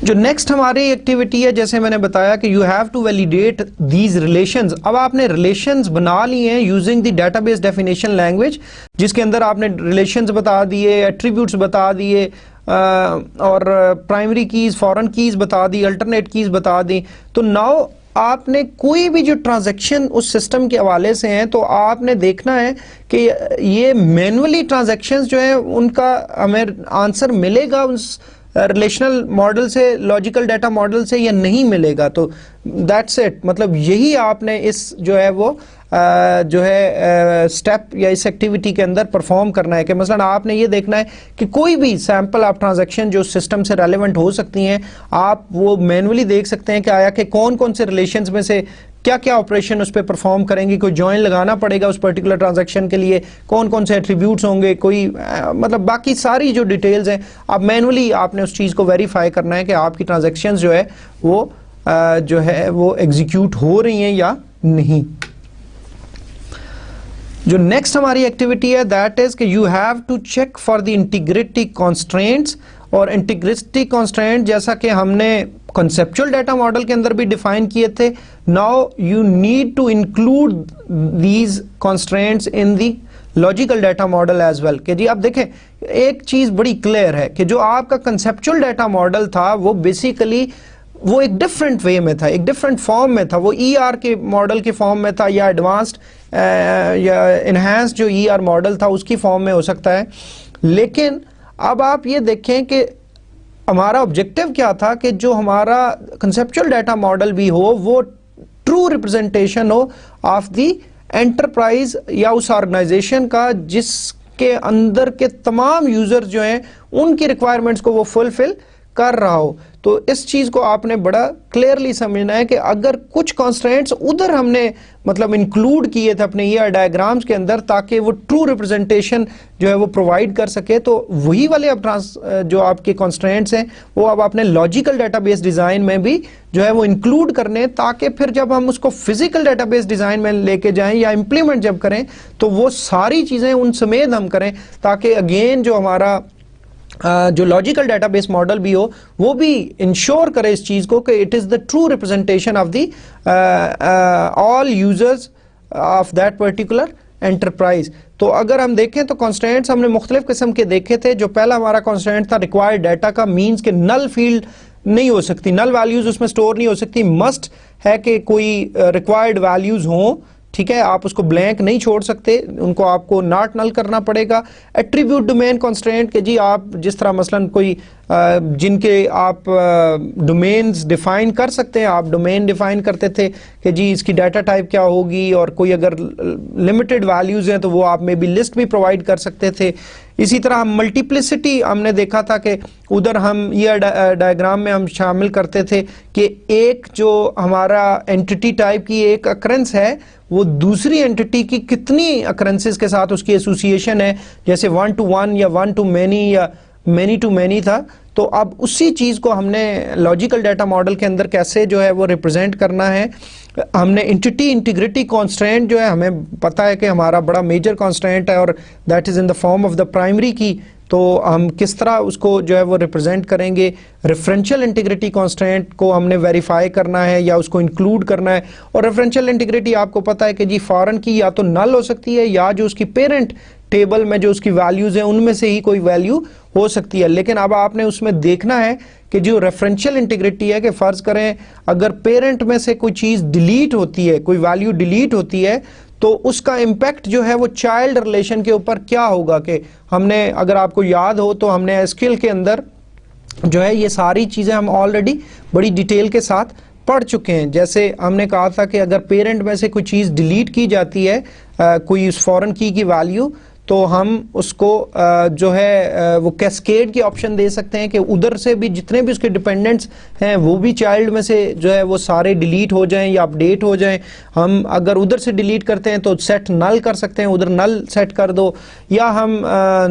जो नेक्स्ट हमारी एक्टिविटी है, जैसे मैंने बताया कि you have to validate these relations. अब आपने रिलेशंस बना लिए हैं using the database definition language, जिसके अंदर आपने रिलेशंस बता दिए, एट्रीब्यूट्स बता दिए और प्राइमरी कीज, फॉरेन कीज बता दी, अल्टरनेट कीज बता दी। तो नाउ आपने कोई भी जो ट्रांजैक्शन उस सिस्टम के हवाले से हैं तो आपने देखना है कि ये मैनुअली ट्रांजैक्शंस जो है उनका हमें आंसर मिलेगा उस रिलेशनल मॉडल से, लॉजिकल डाटा मॉडल से, या नहीं मिलेगा। तो दैट्स इट, मतलब यही आपने इस जो है वो जो है स्टेप या इस एक्टिविटी के अंदर परफॉर्म करना है कि मसलन आपने ये देखना है कि कोई भी सैंपल ऑफ ट्रांजैक्शन जो सिस्टम से रेलेवेंट हो सकती हैं, आप वो मैनुअली देख सकते हैं कि आया कि कौन कौन से रिलेशंस में से क्या क्या ऑपरेशन उस पर परफॉर्म करेंगी, कोई जॉइन लगाना पड़ेगा उस पर्टिकुलर ट्रांजैक्शन के लिए, कौन कौन से एट्रीब्यूट्स होंगे, कोई मतलब बाकी सारी जो डिटेल्स हैं आप मैनुअली आपने उस चीज़ को वेरीफाई करना है कि आपकी ट्रांजैक्शंस जो है वो जो है वो एग्जीक्यूट हो रही हैं या नहीं। जो नेक्स्ट हमारी एक्टिविटी है दैट इज कि you have to check for the integrity constraints. और इंटीग्रिटी कॉन्स्ट्रेंट जैसा कि हमने कॉन्सेप्चुअल डाटा मॉडल के अंदर भी डिफाइन किए थे, now you need to include these constraints in the logical data model as well. कि जी आप देखें एक चीज बड़ी क्लियर है कि जो आपका कंसेप्चुअल डाटा मॉडल था वो बेसिकली वो एक डिफरेंट वे में था, एक डिफरेंट फॉर्म में था, वो ER के मॉडल के फॉर्म में था या एडवांस्ड या इनहेंस्ड जो ER मॉडल था उसकी फॉर्म में हो सकता है। लेकिन अब आप ये देखें कि हमारा ऑब्जेक्टिव क्या था कि जो हमारा कंसेप्चुअल डाटा मॉडल भी हो वो ट्रू रिप्रेजेंटेशन हो ऑफ द एंटरप्राइज या उस ऑर्गेनाइजेशन का जिसके अंदर के तमाम यूजर्स जो हैं उनकी रिक्वायरमेंट्स को वो फुलफिल कर रहा हो। तो इस चीज़ को आपने बड़ा क्लियरली समझना है कि अगर कुछ कॉन्स्ट्रेंट्स उधर हमने मतलब इंक्लूड किए थे अपने ER डायग्राम्स के अंदर ताकि वो ट्रू रिप्रेजेंटेशन जो है वो प्रोवाइड कर सके, तो वही वाले अब जो आपके कॉन्स्ट्रेंट्स हैं वो अब आपने लॉजिकल डेटाबेस डिज़ाइन में भी जो है वो इंक्लूड करने, ताकि फिर जब हम उसको फिजिकल डेटाबेस डिज़ाइन में लेके जाएं या इम्प्लीमेंट जब करें तो वो सारी चीज़ें उन समेत हम करें, ताकि अगेन जो हमारा जो लॉजिकल डेटाबेस मॉडल भी हो वो भी इंश्योर करे इस चीज़ को कि it is the true representation of the all users of that particular enterprise. तो अगर हम देखें तो कॉन्स्टेंट्स हमने मुख्तलिफ किस्म के देखे थे। जो पहला हमारा कॉन्स्टेंट था रिक्वायर्ड डाटा का, मीन्स के नल फील्ड नहीं हो सकती, नल वैल्यूज उसमें स्टोर नहीं हो सकती, मस्ट है कि कोई रिक्वायर्ड वैल्यूज हों, ठीक है, आप उसको ब्लैंक नहीं छोड़ सकते, उनको आपको नॉट नल करना पड़ेगा। एट्रीब्यूट डोमेन कॉन्स्ट्रेंट के जी आप जिस तरह मसलन कोई जिनके आप डोमेन्स डिफाइन कर सकते हैं, आप डोमेन डिफाइन करते थे कि जी इसकी डाटा टाइप क्या होगी, और कोई अगर लिमिटेड वैल्यूज़ हैं तो वो आप में भी लिस्ट भी प्रोवाइड कर सकते थे। इसी तरह हम मल्टीप्लिसिटी हमने देखा था कि उधर हम ये डायग्राम में हम शामिल करते थे कि एक जो हमारा एंटिटी टाइप की एक अकरेंस है वो दूसरी एंटिटी की कितनी अकरेंसेस के साथ उसकी एसोसिएशन है, जैसे 1 to 1 या 1 to many या many to many था। तो अब उसी चीज़ को हमने लॉजिकल डाटा मॉडल के अंदर कैसे जो है वो रिप्रेजेंट करना है। हमने एंटिटी इंटीग्रिटी कॉन्स्ट्रेंट जो है, हमें पता है कि हमारा बड़ा मेजर कॉन्स्ट्रेंट है और that is in the form of the primary की, तो हम किस तरह उसको जो है वो रिप्रेजेंट करेंगे। रेफरेंशियल इंटीग्रिटी कॉन्स्ट्रेंट को हमने वेरीफाई करना है या उसको इंक्लूड करना है। और रेफरेंशियल इंटीग्रिटी आपको पता है कि जी फॉरेन की या तो नल हो सकती है या जो उसकी पेरेंट टेबल में जो उसकी वैल्यूज हैं उनमें से ही कोई वैल्यू हो सकती है। लेकिन अब आपने उसमें देखना है कि जो रेफरेंशियल इंटीग्रिटी है, कि फर्ज करें अगर पेरेंट में से कोई चीज डिलीट होती है, कोई वैल्यू डिलीट होती है, तो उसका इम्पैक्ट जो है वो चाइल्ड रिलेशन के ऊपर क्या होगा। कि हमने, अगर आपको याद हो तो हमने एसक्यूएल के अंदर जो है ये सारी चीजें हम ऑलरेडी बड़ी डिटेल के साथ पढ़ चुके हैं। जैसे हमने कहा था कि अगर पेरेंट में से कोई चीज डिलीट की जाती है, कोई उस फॉरेन की वैल्यू, तो हम उसको जो है वो कैस्केड की ऑप्शन दे सकते हैं कि उधर से भी जितने भी उसके डिपेंडेंट्स हैं वो भी चाइल्ड में से जो है वो सारे डिलीट हो जाएं या अपडेट हो जाएं। हम अगर उधर से डिलीट करते हैं तो सेट नल कर सकते हैं, उधर नल सेट कर दो, या हम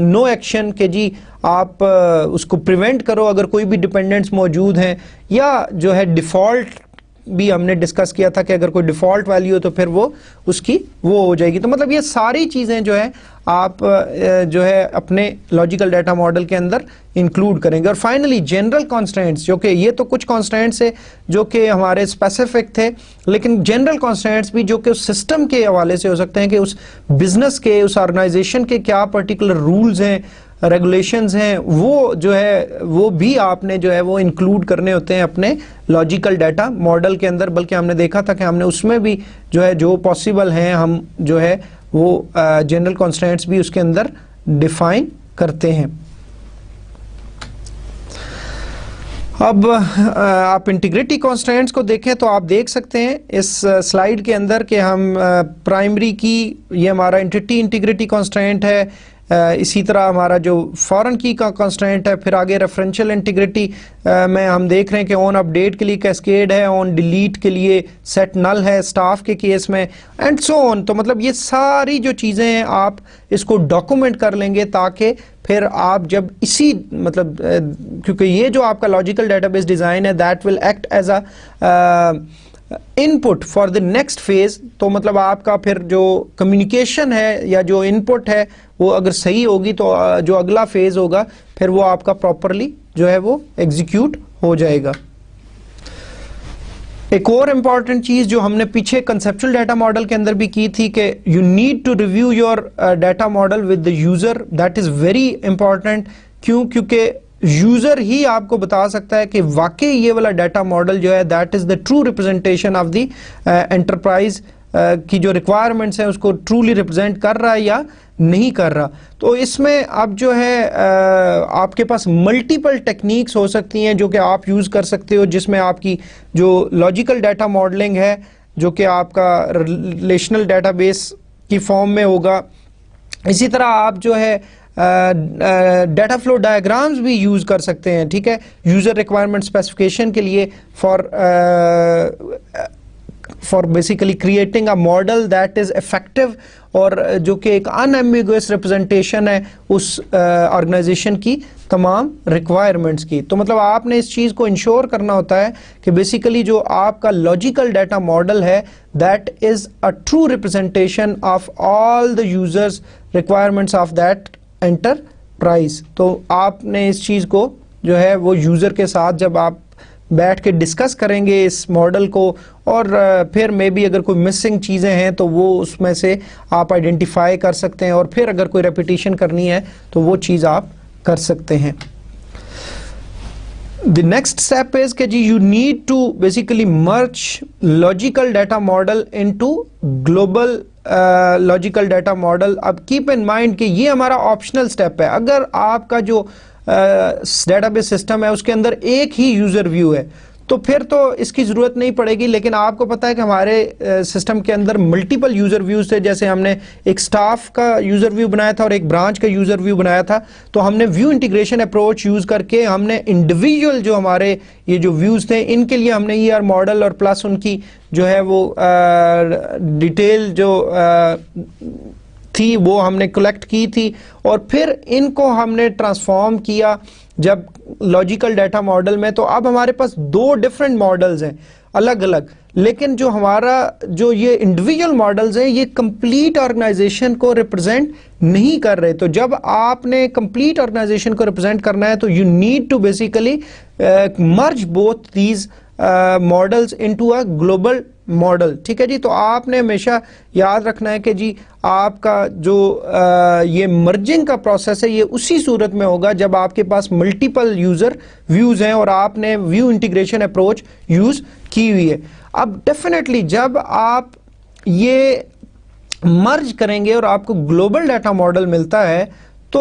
नो एक्शन के जी आप उसको प्रिवेंट करो अगर कोई भी डिपेंडेंट्स मौजूद हैं, या जो है डिफ़ॉल्ट भी हमने डिस्कस किया था कि अगर कोई डिफ़ॉल्ट वैल्यू हो तो फिर वो उसकी वो हो जाएगी। तो मतलब ये सारी चीज़ें जो है आप जो है अपने लॉजिकल डाटा मॉडल के अंदर इंक्लूड करेंगे। और फाइनली जनरल कॉन्स्टेंट्स, जो कि ये तो कुछ कॉन्स्टेंट्स है जो कि हमारे स्पेसिफिक थे, लेकिन जनरल कॉन्स्टेंट्स भी जो कि उस सिस्टम के हवाले से हो सकते हैं कि उस बिजनेस के, उस ऑर्गेनाइजेशन के क्या पर्टिकुलर रूल्स हैं, रेगुलेशंस हैं, वो जो है वो भी आपने जो है वो इंक्लूड करने होते हैं अपने लॉजिकल डाटा मॉडल के अंदर। बल्कि हमने देखा था कि हमने उसमें भी जो है जो पॉसिबल हैं हम जो है वो जनरल कॉन्स्टेंट्स भी उसके अंदर डिफाइन करते हैं। अब आप इंटीग्रिटी कॉन्स्टेंट्स को देखें तो आप देख सकते हैं इस स्लाइड के अंदर कि हम प्राइमरी की, ये हमारा एंटिटी इंटीग्रिटी कॉन्स्टेंट है, इसी तरह हमारा जो फॉरेन की का कांस्टेंट है, फिर आगे रेफरेंशियल इंटीग्रिटी में हम देख रहे हैं कि ऑन अपडेट के लिए कैस्केड है, ऑन डिलीट के लिए सेट नल है स्टाफ के केस में, एंड सो ऑन। तो मतलब ये सारी जो चीज़ें हैं आप इसको डॉक्यूमेंट कर लेंगे ताकि फिर आप जब इसी मतलब क्योंकि ये जो आपका लॉजिकल डेटाबेस डिज़ाइन है that will act as a input for the next phase. तो मतलब आपका फिर जो कम्युनिकेशन है या जो इनपुट है वो अगर सही होगी तो जो अगला फेज होगा फिर वो आपका प्रॉपरली जो है वो एग्जीक्यूट हो जाएगा। एक और इम्पॉर्टेंट चीज जो हमने पीछे कंसेप्चुअल डाटा मॉडल के अंदर भी की थी कि you need to review your data model with the user, that is very important. क्यों? क्योंकि यूजर ही आपको बता सकता है कि वाकई ये वाला डाटा मॉडल जो है that is the true representation of the enterprise की जो रिक्वायरमेंट्स हैं उसको ट्रूली रिप्रेजेंट कर रहा है या नहीं कर रहा। तो इसमें अब जो है आपके पास मल्टीपल टेक्निक्स हो सकती हैं जो कि आप यूज़ कर सकते हो, जिसमें आपकी जो लॉजिकल डाटा मॉडलिंग है जो कि आपका रिलेशनल डाटाबेस की फॉर्म में होगा। इसी तरह आप जो है डाटा फ्लो डायग्राम्स भी यूज़ कर सकते हैं, ठीक है, यूज़र रिक्वायरमेंट स्पेसिफिकेशन के लिए for basically creating a model that is effective और जो कि एक अनएम्बिगुअस रिप्रेजेंटेशन है उस ऑर्गेनाइजेशन की तमाम रिक्वायरमेंट्स की। तो मतलब आपने इस चीज़ को इंश्योर करना होता है कि बेसिकली जो आपका लॉजिकल डाटा मॉडल है that is a true representation of all the users requirements of that enterprise. तो आपने इस चीज़ को जो है वो यूज़र के साथ जब आप बैठ के डिस्कस करेंगे इस मॉडल को, और फिर मे बी अगर कोई मिसिंग चीज़ें हैं तो वो उसमें से आप आइडेंटिफाई कर सकते हैं, और फिर अगर कोई रेपिटेशन करनी है तो वो चीज़ आप कर सकते हैं। द नेक्स्ट स्टेप इज कि जी you need to basically merge logical data model into global logical data model. अब कीप इन माइंड कि ये हमारा ऑप्शनल स्टेप है। अगर आपका जो डेटाबेस सिस्टम है उसके अंदर एक ही यूज़र व्यू है तो फिर तो इसकी ज़रूरत नहीं पड़ेगी, लेकिन आपको पता है कि हमारे सिस्टम के अंदर मल्टीपल यूज़र व्यूज़ थे। जैसे हमने एक स्टाफ का यूज़र व्यू बनाया था और एक ब्रांच का यूज़र व्यू बनाया था, तो हमने व्यू इंटीग्रेशन अप्रोच यूज़ करके हमने इंडिविजुअल जो हमारे ये जो व्यूज़ थे इनके लिए हमने ER मॉडल और प्लस उनकी जो है वो डिटेल जो थी वो हमने कलेक्ट की थी, और फिर इनको हमने ट्रांसफॉर्म किया जब लॉजिकल डाटा मॉडल में। तो अब हमारे पास दो डिफरेंट मॉडल्स हैं अलग अलग, लेकिन जो हमारा जो ये इंडिविजुअल मॉडल्स हैं ये कंप्लीट ऑर्गेनाइजेशन को रिप्रेजेंट नहीं कर रहे। तो जब आपने कंप्लीट ऑर्गेनाइजेशन को रिप्रेजेंट करना है तो you need to basically merge both these models into a global model, ठीक है जी। तो आपने हमेशा याद रखना है कि जी आपका जो ये मर्जिंग का प्रोसेस है ये उसी सूरत में होगा जब आपके पास मल्टीपल यूजर व्यूज हैं और आपने व्यू इंटीग्रेशन अप्रोच यूज की हुई है। अब डेफिनेटली जब आप ये मर्ज करेंगे और आपको ग्लोबल डाटा मॉडल मिलता है तो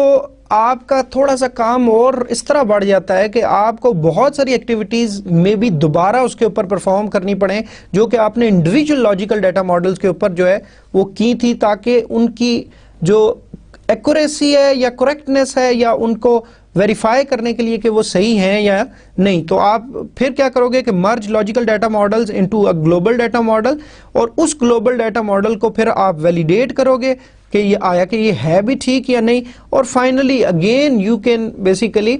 आपका थोड़ा सा काम और इस तरह बढ़ जाता है कि आपको बहुत सारी एक्टिविटीज में भी दोबारा उसके ऊपर परफॉर्म करनी पड़े जो कि आपने इंडिविजुअल लॉजिकल डाटा मॉडल्स के ऊपर जो है वो की थी, ताकि उनकी जो एक्यूरेसी है या करेक्टनेस है या उनको वेरीफाई करने के लिए कि वो सही हैं या नहीं। तो आप फिर क्या करोगे कि merge logical data models into a global data model, और उस ग्लोबल डाटा मॉडल को फिर आप वैलिडेट करोगे कि ये आया कि ये है भी ठीक या नहीं, और finally again you can basically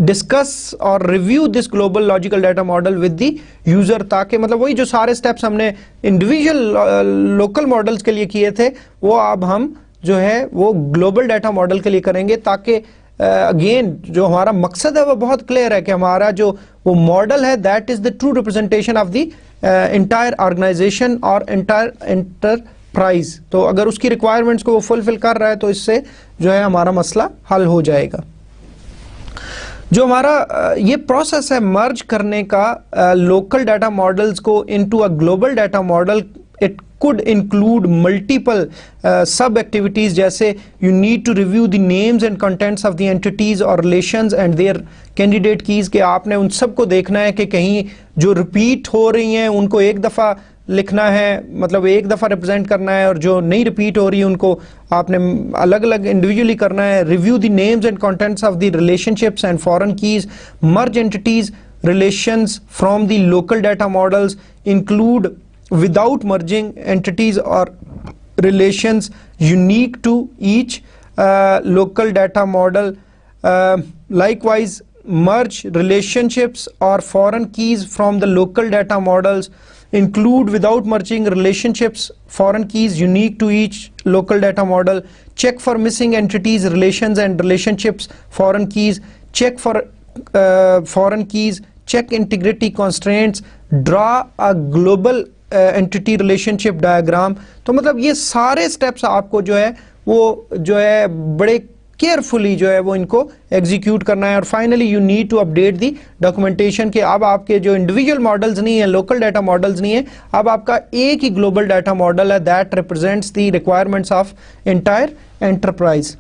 discuss और review this global logical data model with the user, ताकि मतलब वही जो सारे स्टेप्स हमने इंडिविजुअल लोकल मॉडल्स के लिए किए थे वो अब हम जो है वो ग्लोबल डाटा मॉडल के लिए करेंगे, ताकि अगेन जो हमारा मकसद है वो बहुत क्लियर है कि हमारा जो वो मॉडल है that is the true representation of the entire organization और एंटायर एंटरप्राइज। तो अगर उसकी रिक्वायरमेंट्स को वो फुलफिल कर रहा है तो इससे जो है हमारा मसला हल हो जाएगा। जो हमारा ये प्रोसेस है मर्ज करने का लोकल डाटा मॉडल्स को into a global data model, it could include multiple sub activities, जैसे you need to review the names and contents of the entities or relations and their candidate keys, कि आपने उन सब को देखना है कि कहीं जो रिपीट हो रही हैं उनको एक दफ़ा लिखना है, मतलब एक दफ़ा रिप्रेजेंट करना है, और जो नहीं रिपीट हो रही है उनको आपने अलग अलग इंडिविजुअली करना है। Review the names and contents of the relationships and foreign keys, merge entities relations from the local data models, include without merging entities or relations unique to each local data model. Likewise, merge relationships or foreign keys from the local data models, include without merging relationships foreign keys unique to each local data model, check for missing entities, relations and relationships foreign keys, check for foreign keys, check integrity constraints, draw a global entity relationship diagram। तो मतलब ये सारे steps आपको जो है वो जो है बड़े केयरफुली जो है वो इनको एग्जीक्यूट करना है। और finally you need to update the documentation कि अब आपके जो इंडिविजुअल मॉडल्स नहीं है, लोकल डाटा मॉडल्स नहीं है, अब आपका एक ही ग्लोबल डाटा मॉडल है that represents the requirements of entire enterprise.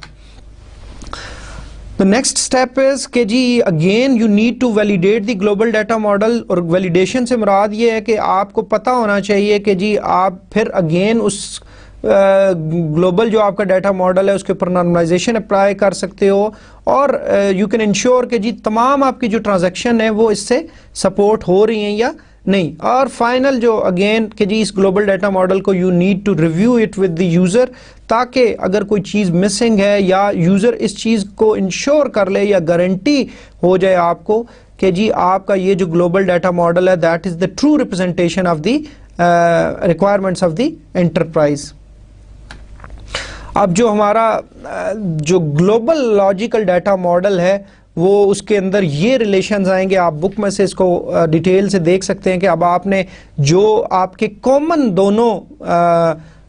The next step is कि जी again you need to validate the global data model, और वैलिडेशन से मुराद ये है कि आपको पता होना चाहिए कि जी आप फिर अगेन उस ग्लोबल जो आपका डाटा मॉडल है उसके ऊपर नॉर्मलाइजेशन अप्लाई कर सकते हो, और यू कैन इंश्योर कि जी तमाम आपकी जो ट्रांजैक्शन है वो इससे सपोर्ट हो रही हैं या नहीं। और फाइनल जो अगेन कि जी इस ग्लोबल डाटा मॉडल को you need to review it with the user, ताकि अगर कोई चीज़ मिसिंग है या यूज़र इस चीज़ को इंश्योर कर ले या गारंटी हो जाए आपको कि जी आपका ये जो ग्लोबल डाटा मॉडल है that is the true representation of the requirements of the enterprise. अब जो हमारा जो ग्लोबल लॉजिकल डाटा मॉडल है वो उसके अंदर ये रिलेशंस आएंगे, आप बुक में से इसको डिटेल से देख सकते हैं कि अब आपने जो आपके कॉमन दोनों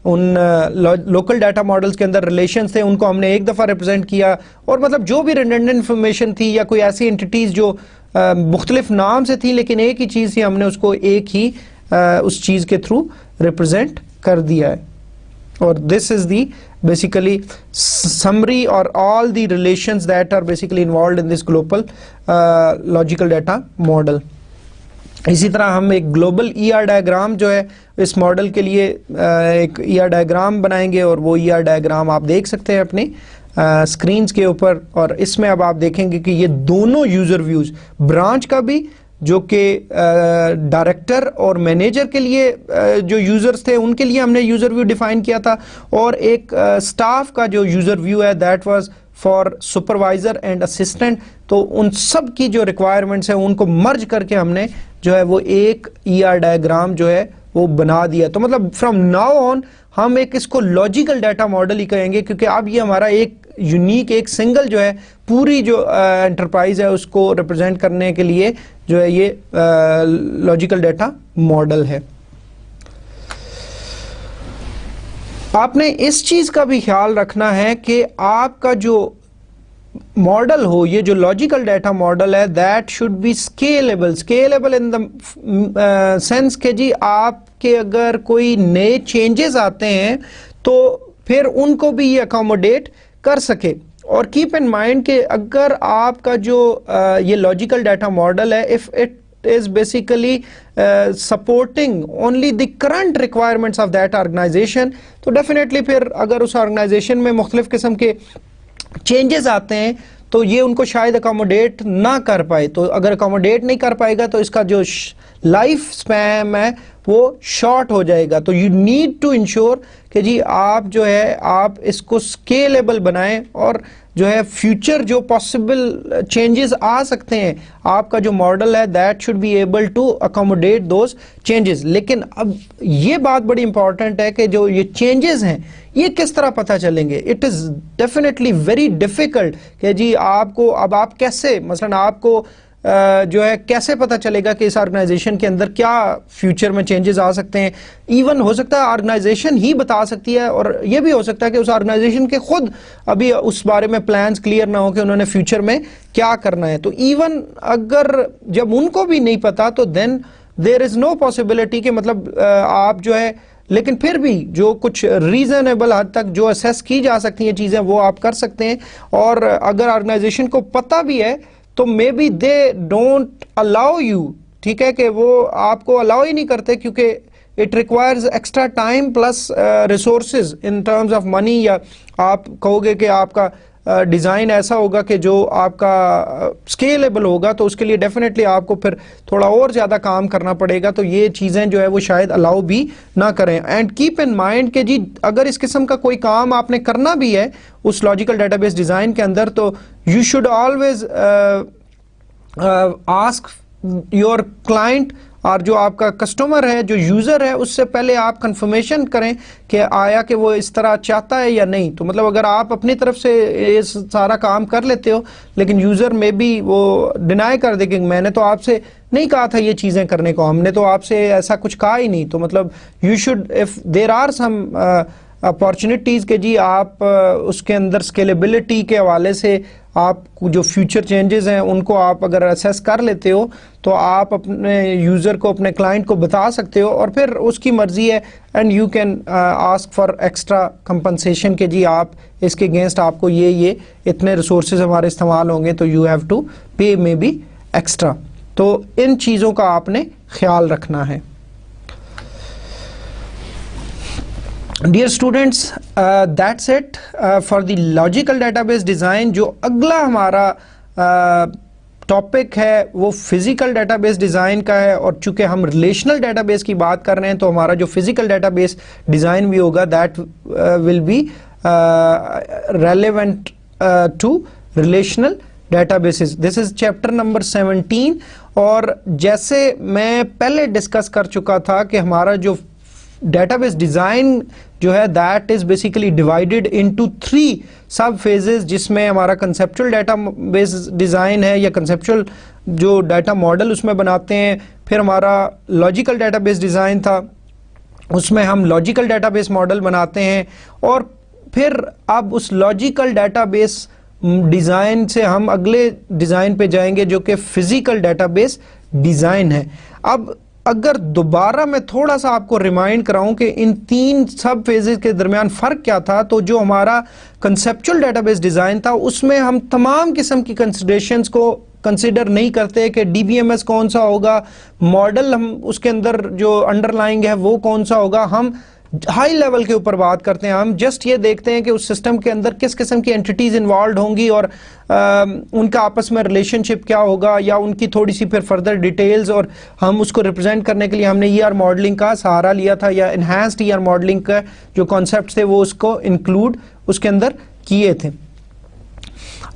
उन लोकल डाटा मॉडल्स के अंदर रिलेशंस थे उनको हमने एक दफ़ा रिप्रेजेंट किया, और मतलब जो भी रिडंडेंट इंफॉर्मेशन थी या कोई ऐसी एंटिटीज़ जो मुख्तलिफ नाम से थी लेकिन एक ही चीज़ थी, हमने उसको एक ही उस चीज़ के थ्रू रिप्रेजेंट कर दिया है। और this is the basically summary or all the relations that are basically involved in this global logical data model। इसी तरह हम एक ग्लोबल ER डायग्राम जो है इस मॉडल के लिए एक ER डायग्राम बनाएंगे, और वो ER डायग्राम आप देख सकते हैं अपने स्क्रीन्स के ऊपर। और इसमें अब आप देखेंगे कि ये दोनों यूज़र व्यूज़, ब्रांच का भी जो कि डायरेक्टर और मैनेजर के लिए जो यूज़र्स थे उनके लिए हमने यूज़र व्यू डिफ़ाइन किया था, और एक स्टाफ का जो यूज़र व्यू है that was for supervisor and assistant. तो उन सब की जो रिक्वायरमेंट्स हैं उनको मर्ज करके हमने जो है वो एक ER डायग्राम जो है वो बना दिया। तो मतलब फ्रॉम नाउ ऑन हम एक इसको लॉजिकल डाटा मॉडल ही कहेंगे, क्योंकि अब ये हमारा एक यूनिक एक सिंगल जो है पूरी जो एंटरप्राइज है उसको रिप्रेजेंट करने के लिए जो है ये लॉजिकल डाटा मॉडल है। आपने इस चीज का भी ख्याल रखना है कि आपका जो मॉडल हो, ये जो लॉजिकल डाटा मॉडल है, that should B scalable in the sense के जी आपके अगर कोई नए चेंजेस आते हैं तो फिर उनको भी ये अकोमोडेट कर सके। और कीप इन माइंड कि अगर आपका जो ये लॉजिकल डाटा मॉडल है, if it is basically supporting only the current requirements of that organization, तो definitely फिर अगर उस organization में मुख्तलिफ किस्म के changes आते हैं तो ये उनको शायद अकोमोडेट ना कर पाए। तो अगर अकोमोडेट नहीं कर पाएगा तो इसका जो लाइफ स्पैन है वो शॉर्ट हो जाएगा। तो यू नीड टू इंश्योर कि जी आप जो है आप इसको स्केलेबल बनाएं और जो है फ्यूचर जो पॉसिबल चेंजेस आ सकते हैं, आपका जो मॉडल है that should be able to accommodate those changes. लेकिन अब ये बात बड़ी इंपॉर्टेंट है कि जो ये चेंजेस हैं ये किस तरह पता चलेंगे। It is definitely very difficult कि जी आपको अब आप कैसे, मसलन आपको जो है कैसे पता चलेगा कि इस ऑर्गेनाइजेशन के अंदर क्या फ्यूचर में चेंजेस आ सकते हैं। इवन हो सकता है ऑर्गेनाइजेशन ही बता सकती है, और ये भी हो सकता है कि उस ऑर्गेनाइजेशन के खुद अभी उस बारे में प्लान्स क्लियर ना हो कि उन्होंने फ्यूचर में क्या करना है। तो इवन अगर जब उनको भी नहीं पता तो then there is no possibility कि मतलब आप जो है, लेकिन फिर भी जो कुछ रीजनेबल हद तक जो असेस की जा सकती हैं चीज़ें वो आप कर सकते हैं। और अगर ऑर्गेनाइजेशन को पता भी है तो may be they don't allow you, ठीक है, कि वो आपको अलाउ ही नहीं करते क्योंकि it requires extra time plus resources in terms of money, या आप कहोगे कि आपका डिज़ाइन ऐसा होगा कि जो आपका स्केलेबल होगा तो उसके लिए डेफिनेटली आपको फिर थोड़ा और ज़्यादा काम करना पड़ेगा। तो ये चीज़ें जो है वो शायद अलाउ भी ना करें। एंड कीप इन माइंड कि जी अगर इस किस्म का कोई काम आपने करना भी है उस लॉजिकल डेटाबेस डिज़ाइन के अंदर, तो you should always ask your client, और जो आपका कस्टमर है, जो यूज़र है, उससे पहले आप कंफर्मेशन करें कि आया कि वो इस तरह चाहता है या नहीं। तो मतलब अगर आप अपनी तरफ से ये सारा काम कर लेते हो लेकिन यूज़र में भी वो डिनाई कर दे कि मैंने तो आपसे नहीं कहा था ये चीज़ें करने को, हमने तो आपसे ऐसा कुछ कहा ही नहीं, तो मतलब you should, if there are some opportunities के जी आप उसके अंदर स्केलेबिलिटी के हवाले से आप जो फ्यूचर चेंजेस हैं उनको आप अगर असेस कर लेते हो तो आप अपने यूज़र को, अपने क्लाइंट को बता सकते हो, और फिर उसकी मर्ज़ी है and you can ask for extra compensation के जी आप इसके अगेंस्ट आपको ये इतने रिसोर्सेज हमारे इस्तेमाल होंगे तो यू हैव टू पे मे बी एक्स्ट्रा। तो इन चीज़ों का आपने ख्याल रखना है। Dear students, that's it for the logical database design. जो अगला हमारा टॉपिक है वो फिजिकल डेटाबेस डिज़ाइन का है, और चूंकि हम रिलेशनल डेटाबेस की बात कर रहे हैं तो हमारा जो फिजिकल डेटाबेस डिज़ाइन भी होगा that will be relevant to relational databases. This is chapter number 17। और जैसे मैं पहले डिस्कस कर चुका था कि हमारा जो डेटाबेस डिज़ाइन जो है that is basically divided into 3 सब फेजेस, जिसमें हमारा कंसेप्चुअल डेटाबेस डिज़ाइन है या कंसेप्चुअल जो डाटा मॉडल उसमें बनाते हैं, फिर हमारा लॉजिकल डेटाबेस डिज़ाइन था उसमें हम लॉजिकल डेटाबेस मॉडल बनाते हैं, और फिर अब उस लॉजिकल डेटाबेस डिज़ाइन से हम अगले डिज़ाइन पे जाएंगे जो कि फिजिकल डेटाबेस डिज़ाइन है। अब अगर दोबारा मैं थोड़ा सा आपको रिमाइंड कराऊं कि इन 3 सब फेजेस के दरमियान फ़र्क क्या था, तो जो हमारा कंसेप्चुअल डेटाबेस डिज़ाइन था उसमें हम तमाम किस्म की कंसिडरेशंस को कंसिडर नहीं करते कि डीबीएमएस कौन सा होगा, मॉडल हम उसके अंदर जो अंडरलाइंग है वो कौन सा होगा, हम हाई लेवल के ऊपर बात करते हैं। हम जस्ट ये देखते हैं कि उस सिस्टम के अंदर किस किस्म की एंटिटीज़ इन्वॉल्व होंगी और उनका आपस में रिलेशनशिप क्या होगा, या उनकी थोड़ी सी फिर फर्दर डिटेल्स, और हम उसको रिप्रेजेंट करने के लिए हमने ईआर मॉडलिंग का सहारा लिया था, या इन्हांस्ड ईआर मॉडलिंग का जो कॉन्सेप्ट थे वो उसको इंक्लूड उसके अंदर किए थे।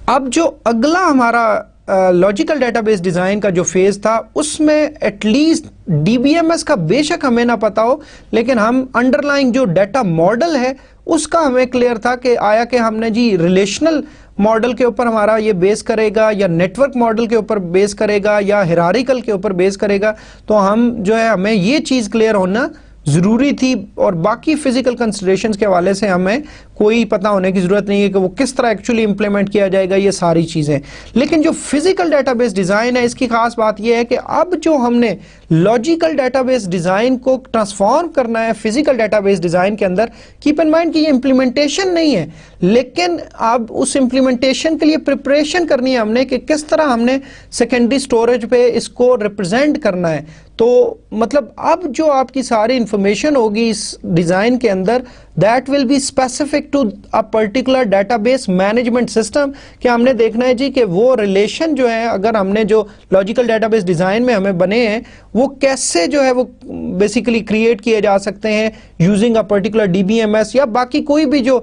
अब जो अगला हमारा लॉजिकल डेटाबेस डिज़ाइन का जो फेज़ था उसमें एटलीस्ट डीबीएमएस का बेशक हमें ना पता हो, लेकिन हम अंडरलाइंग जो डाटा मॉडल है उसका हमें क्लियर था कि आया कि हमने जी रिलेशनल मॉडल के ऊपर हमारा ये बेस करेगा या नेटवर्क मॉडल के ऊपर बेस करेगा या हिरारिकल के ऊपर बेस करेगा, तो हम जो है हमें ये चीज़ क्लियर होना ज़रूरी थी, और बाकी फिजिकल कंसिडरेशंस के हवाले से हमें कोई पता होने की ज़रूरत नहीं है कि वो किस तरह एक्चुअली इंप्लीमेंट किया जाएगा, ये सारी चीज़ें। लेकिन जो फिजिकल डेटाबेस डिज़ाइन है, इसकी खास बात यह है कि अब जो हमने लॉजिकल डेटाबेस डिज़ाइन को ट्रांसफॉर्म करना है फिजिकल डेटाबेस डिज़ाइन के अंदर, कीप इन माइंड कि ये इंप्लीमेंटेशन नहीं है, लेकिन अब उस इंप्लीमेंटेशन के लिए प्रिपरेशन करनी है हमने कि किस तरह हमने सेकेंडरी स्टोरेज पे इसको रिप्रेजेंट करना है। तो मतलब अब जो आपकी सारी इंफॉर्मेशन होगी इस डिज़ाइन के अंदर, that will be specific to a particular database management system, कि हमने देखना है जी कि वो रिलेशन जो है, अगर हमने जो लॉजिकल डेटाबेस डिज़ाइन में हमें बने हैं, वो कैसे जो है वो बेसिकली क्रिएट किए जा सकते हैं यूजिंग अ पर्टिकुलर DBMS या बाकी कोई भी जो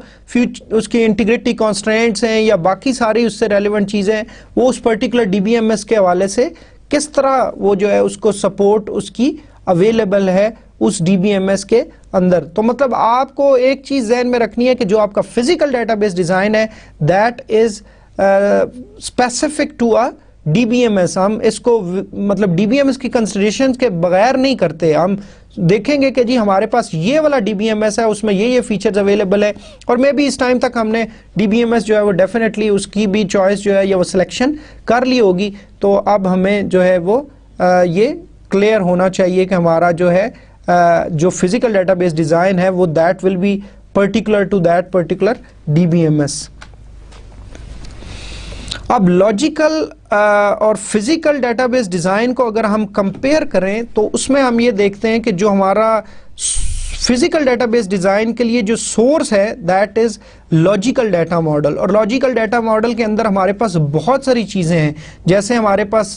उसकी इंटीग्रिटी कॉन्स्ट्रेंट्स हैं या बाकी सारी उससे रेलिवेंट चीज़ें हैं, वो उस पर्टिकुलर DBMS के हवाले से किस तरह वो जो है उसको सपोर्ट उसकी अवेलेबल है उस DBMS के अंदर। तो मतलब आपको एक चीज़ ज़हन में रखनी है कि जो आपका फिजिकल डेटाबेस डिज़ाइन है, that is specific to a DBMS। हम इसको मतलब DBMS की कंसिडरेशन के बगैर नहीं करते। हम देखेंगे कि जी हमारे पास ये वाला DBMS है, उसमें ये फीचर्स अवेलेबल है, और मे बी इस टाइम तक हमने DBMS जो है वो डेफिनेटली उसकी भी चॉइस जो है या वो सिलेक्शन कर ली होगी। तो अब हमें जो है वो ये क्लियर होना चाहिए कि हमारा जो है जो फिजिकल डेटाबेस डिज़ाइन है वो that will be particular to that particular DBMS। अब लॉजिकल और फिजिकल डेटाबेस डिज़ाइन को अगर हम कंपेयर करें तो उसमें हम ये देखते हैं कि जो हमारा फिजिकल डेटाबेस डिज़ाइन के लिए जो सोर्स है that is logical data model, और लॉजिकल डाटा मॉडल के अंदर हमारे पास बहुत सारी चीज़ें हैं। जैसे हमारे पास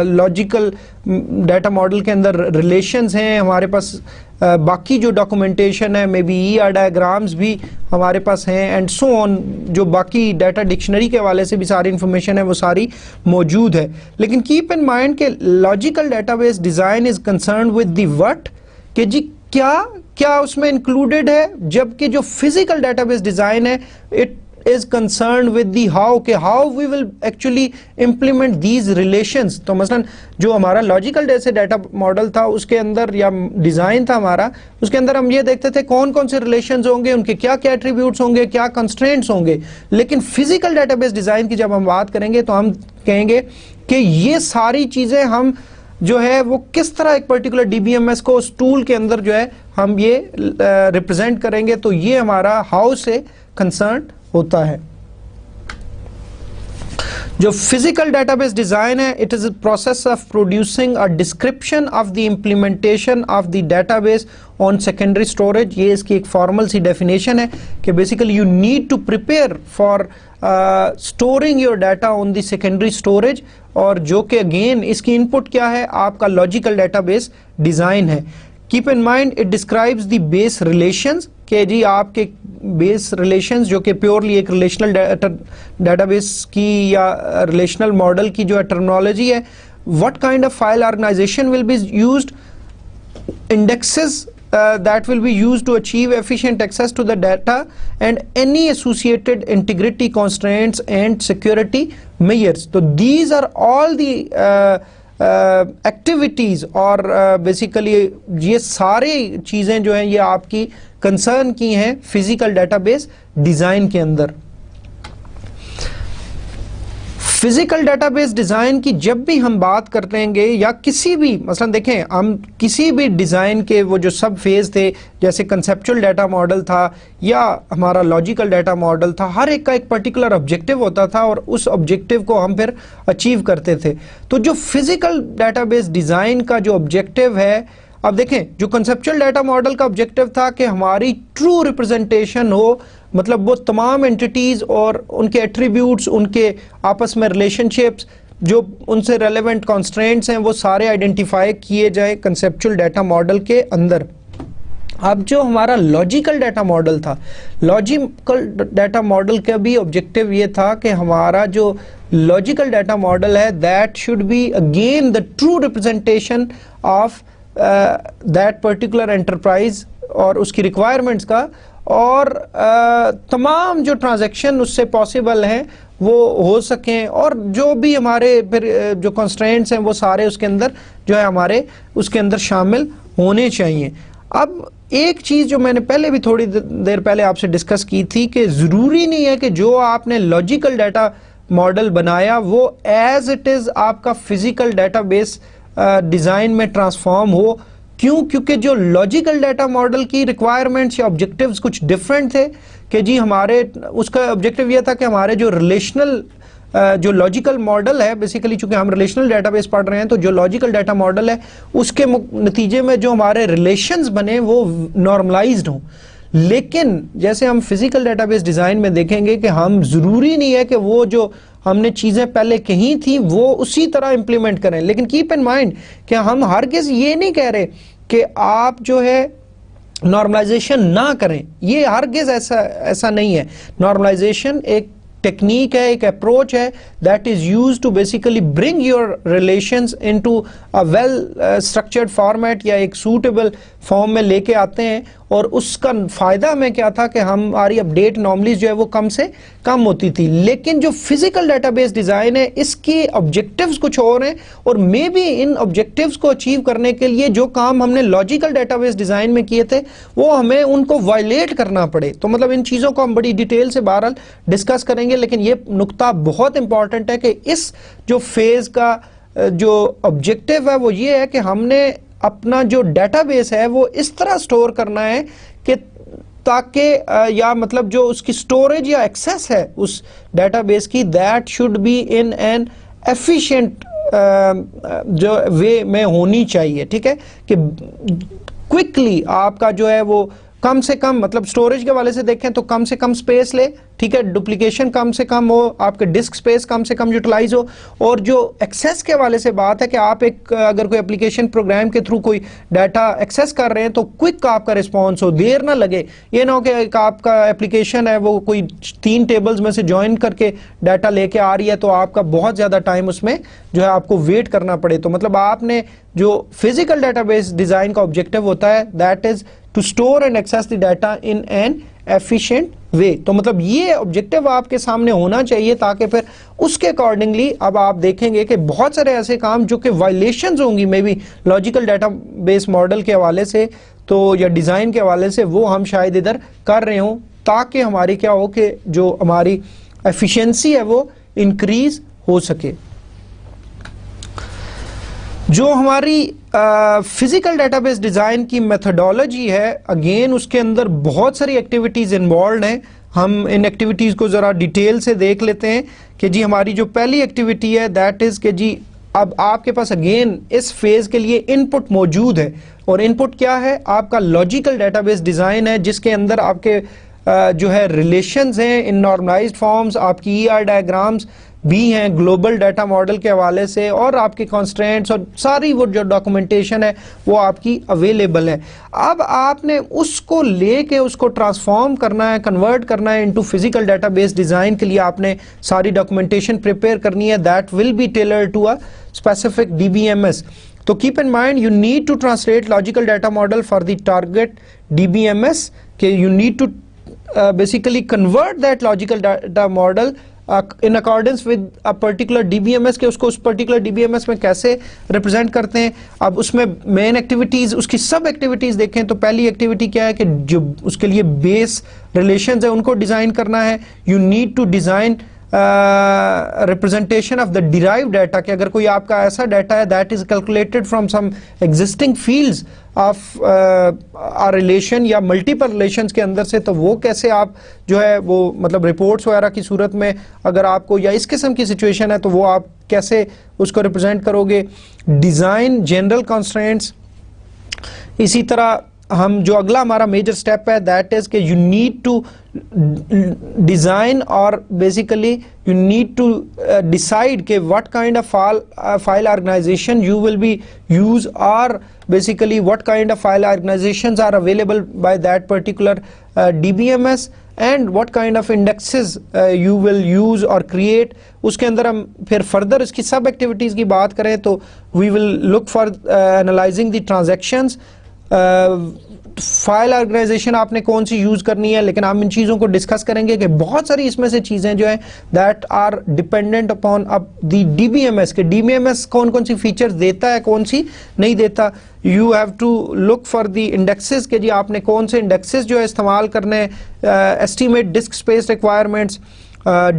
लॉजिकल डाटा मॉडल के अंदर रिलेशंस हैं, हमारे पास बाकी जो डॉक्यूमेंटेशन है, मे बी ER डायग्राम्स भी हमारे पास हैं, एंड सो ऑन। जो बाकी डाटा डिक्शनरी के हवाले से भी सारी इंफॉर्मेशन है वो सारी मौजूद है। लेकिन कीप इन माइंड के logical database design is concern with the what, कि जी क्या उसमें इंक्लूडेड है, जबकि जो फिजिकल डेटाबेस डिज़ाइन है it is concerned with the how, के how we will actually implement these relations। तो मसलन जो हमारा लॉजिकल जैसे डाटा मॉडल था उसके अंदर या डिज़ाइन था हमारा, उसके अंदर हम ये देखते थे कौन कौन से रिलेशंस होंगे, उनके क्या क्या एट्रीब्यूट्स होंगे, क्या कंस्ट्रेंट्स होंगे। लेकिन फिजिकल डेटाबेस डिज़ाइन की जब हम बात करेंगे तो हम कहेंगे कि ये सारी चीज़ें हम जो है वो किस तरह एक पर्टिकुलर DBMS को उस टूल के अंदर जो है हम ये रिप्रेजेंट करेंगे। तो ये हमारा हाउ से कंसर्न होता है। जो फिजिकल डेटाबेस डिजाइन है, it is a process of producing a description of the implementation of the database on secondary storage. ये इसकी एक फॉर्मल सी डेफिनेशन है कि basically you need to prepare for storing your data on the secondary storage, और जो कि again इसकी इनपुट क्या है, आपका लॉजिकल डेटाबेस डिजाइन है। Keep in mind it describes the base relations, के जी आपके बेस रिलेशंस जो कि प्योरली एक रिलेशनल डेटाबेस की या रिलेशनल मॉडल की जो टर्मिनोलॉजी है। What kind of file organization will be used, indexes that will be used to achieve efficient access to the data, and any associated integrity constraints and security measures. So these are all the activities और basically ये सारी चीज़ें जो हैं ये आपकी concern की हैं फिजिकल डेटाबेस डिज़ाइन के अंदर। फिजिकल डेटाबेस डिज़ाइन की जब भी हम बात करते हैं या किसी भी मसलन देखें हम किसी भी डिज़ाइन के वो जो सब फेज़ थे, जैसे कंसेप्चुअल डाटा मॉडल था या हमारा लॉजिकल डाटा मॉडल था, हर एक का एक पर्टिकुलर ऑब्जेक्टिव होता था और उस ऑब्जेक्टिव को हम फिर अचीव करते थे। तो जो फिजिकल डेटाबेस डिज़ाइन का जो ऑब्जेक्टिव है, अब देखें जो कंसेप्चुअल डाटा मॉडल का ऑब्जेक्टिव था कि हमारी ट्रू रिप्रेजेंटेशन हो, मतलब वो तमाम एंटिटीज़ और उनके एट्रीब्यूट्स, उनके आपस में रिलेशनशिप्स, जो उनसे रेलेवेंट कॉन्स्ट्रेंट्स हैं, वो सारे आइडेंटिफाई किए जाए कंसेप्चुअल डाटा मॉडल के अंदर। अब जो हमारा लॉजिकल डाटा मॉडल था, लॉजिकल डाटा मॉडल का भी ऑब्जेक्टिव ये था कि हमारा जो लॉजिकल डाटा मॉडल है that should be again the true representation of that particular enterprise और उसकी रिक्वायरमेंट्स का, और तमाम जो ट्रांजैक्शन उससे पॉसिबल हैं वो हो सकें, और जो भी हमारे फिर जो कंस्ट्रेंट्स हैं वो सारे उसके अंदर जो है हमारे उसके अंदर शामिल होने चाहिए। अब एक चीज़ जो मैंने पहले भी थोड़ी देर पहले आपसे डिस्कस की थी कि ज़रूरी नहीं है कि जो आपने लॉजिकल डाटा मॉडल बनाया वो एज इट इज़ आपका फिजिकल डाटाबेस डिज़ाइन में ट्रांसफॉर्म हो। क्यों? क्योंकि जो लॉजिकल डाटा मॉडल की रिक्वायरमेंट्स या ऑब्जेक्टिव्स कुछ डिफरेंट थे कि जी हमारे उसका ऑब्जेक्टिव यह था कि हमारे जो रिलेशनल जो लॉजिकल मॉडल है, बेसिकली चूंकि हम रिलेशनल डाटाबेस पढ़ रहे हैं तो जो लॉजिकल डाटा मॉडल है उसके नतीजे में जो हमारे रिलेशंस बने वो नॉर्मलाइज्ड हों। लेकिन जैसे हम फिजिकल डाटाबेस डिज़ाइन में देखेंगे कि हम ज़रूरी नहीं है कि वो जो हमने चीज़ें पहले कही थी वो उसी तरह इंप्लीमेंट करें। लेकिन कीप इन माइंड कि हम हरगिज़ ये नहीं कह रहे कि आप जो है नॉर्मलाइजेशन ना करें, ये हरगिज़ ऐसा नहीं है। नॉर्मलाइजेशन एक टेक्निक है, एक अप्रोच है that is used to basically bring your relations into a well structured format या एक सूटेबल फॉर्म में लेके आते हैं। और उसका फ़ायदा हमें क्या था कि हमारी अपडेट नॉर्मलीज जो है वो कम से कम होती थी। लेकिन जो फिजिकल डाटाबेस डिज़ाइन है इसके ऑब्जेक्टिव्स कुछ और हैं, और मे बी इन ऑब्जेक्टिव्स को अचीव करने के लिए जो काम हमने लॉजिकल डाटाबेस डिज़ाइन में किए थे वो हमें उनको वायलेट करना पड़े। तो मतलब इन चीज़ों को हम बड़ी डिटेल से बहरहाल डिस्कस करेंगे, लेकिन ये नुक्ता बहुत इंपॉर्टेंट है कि इस जो फेज़ का जो ऑब्जेक्टिव है वो ये है कि हमने अपना जो डेटाबेस है वो इस तरह स्टोर करना है कि ताकि या मतलब जो उसकी स्टोरेज या एक्सेस है उस डेटाबेस की that should be in an efficient जो वे में होनी चाहिए। ठीक है कि क्विकली आपका जो है वो कम से कम, मतलब स्टोरेज के वाले से देखें तो कम से कम स्पेस ले, ठीक है, डुप्लीकेशन कम से कम हो, आपके डिस्क स्पेस कम से कम यूटिलाइज हो। और जो एक्सेस के वाले से बात है कि आप एक अगर कोई एप्लीकेशन प्रोग्राम के थ्रू कोई डाटा एक्सेस कर रहे हैं तो क्विक आपका रिस्पॉन्स हो, देर ना लगे। ये ना हो कि एक आपका एप्लीकेशन है वो कोई 3 टेबल्स में से ज्वाइन करके डाटा लेके आ रही है तो आपका बहुत ज़्यादा टाइम उसमें जो है आपको वेट करना पड़े। तो मतलब आपने जो फिजिकल डाटाबेस डिज़ाइन का ऑब्जेक्टिव होता है that is to store and access the data in an efficient way. तो मतलब ये ऑब्जेक्टिव आपके सामने होना चाहिए ताकि फिर उसके अकॉर्डिंगली अब आप देखेंगे कि बहुत सारे ऐसे काम जो कि वायलेशंस होंगी may be logical database model के हवाले से तो या डिज़ाइन के हवाले से वो हम शायद इधर कर रहे हों ताकि हमारी क्या हो कि जो हमारी एफिशिएंसी है वो इंक्रीज हो सके। जो हमारी फिजिकल डाटाबेस डिज़ाइन की मेथोडोलॉजी है, अगेन उसके अंदर बहुत सारी एक्टिविटीज़ इन्वॉल्व हैं। हम इन एक्टिविटीज़ को ज़रा डिटेल से देख लेते हैं कि जी हमारी जो पहली एक्टिविटी है दैट इज़ कि जी अब आपके पास अगेन इस फेज़ के लिए इनपुट मौजूद है। और इनपुट क्या है? आपका लॉजिकल डाटाबेस डिज़ाइन है जिसके अंदर आपके जो है रिलेशंस हैं इन नॉर्मलाइज्ड फॉर्म्स, आपकी ईआर डायग्राम्स भी हैं ग्लोबल डाटा मॉडल के हवाले से, और आपके कॉन्स्ट्रेंट्स और सारी वो जो डॉक्यूमेंटेशन है वो आपकी अवेलेबल है। अब आपने उसको लेके उसको ट्रांसफॉर्म करना है, कन्वर्ट करना है इनटू फिजिकल डाटाबेस डिज़ाइन के लिए आपने सारी डॉक्यूमेंटेशन प्रिपेयर करनी है that will be tailored to a specific DBMS। तो keep in mind you need to translate logical data model for the target DBMS के you need to basically convert that logical data model in accordance with a particular DBMS के उसको उस particular DBMS में कैसे represent करते हैं। अब उसमें main activities उसकी सब activities देखें तो पहली activity क्या है कि जो उसके लिए base relations है उनको design करना है। You need to design representation of the derived data कि अगर कोई आपका ऐसा डाटा है that is calculated from some existing fields of a relation या multiple relations के अंदर से, तो वो कैसे आप जो है वो मतलब रिपोर्ट्स वगैरह की सूरत में अगर आपको या इस किस्म की सिचुएशन है तो वो आप कैसे उसको रिप्रेजेंट करोगे। डिज़ाइन जनरल कंस्ट्रेंट्स, इसी तरह हम जो अगला हमारा मेजर स्टेप है दैट इज कि यू नीड टू डिज़ाइन और basically you need to decide के what kind of file organization you will be use और basically what kind of file organizations are available by that particular DBMS and what kind of indexes you will use or create। उसके अंदर हम फिर further इसकी सब activities की बात करें तो we will look for analyzing the transactions file organization आपने कौन सी यूज करनी है, लेकिन हम इन चीजों को डिस्कस करेंगे कि बहुत सारी इसमें से चीजें जो है दैट आर डिपेंडेंट अपॉन अब दी डीबीएमएस के डीबीएमएस कौन कौन सी फीचर्स देता है, कौन सी नहीं देता। You have to look for the indexes के जी आपने कौन से इंडेक्सेस जो है इस्तेमाल करने, estimate disc space requirements,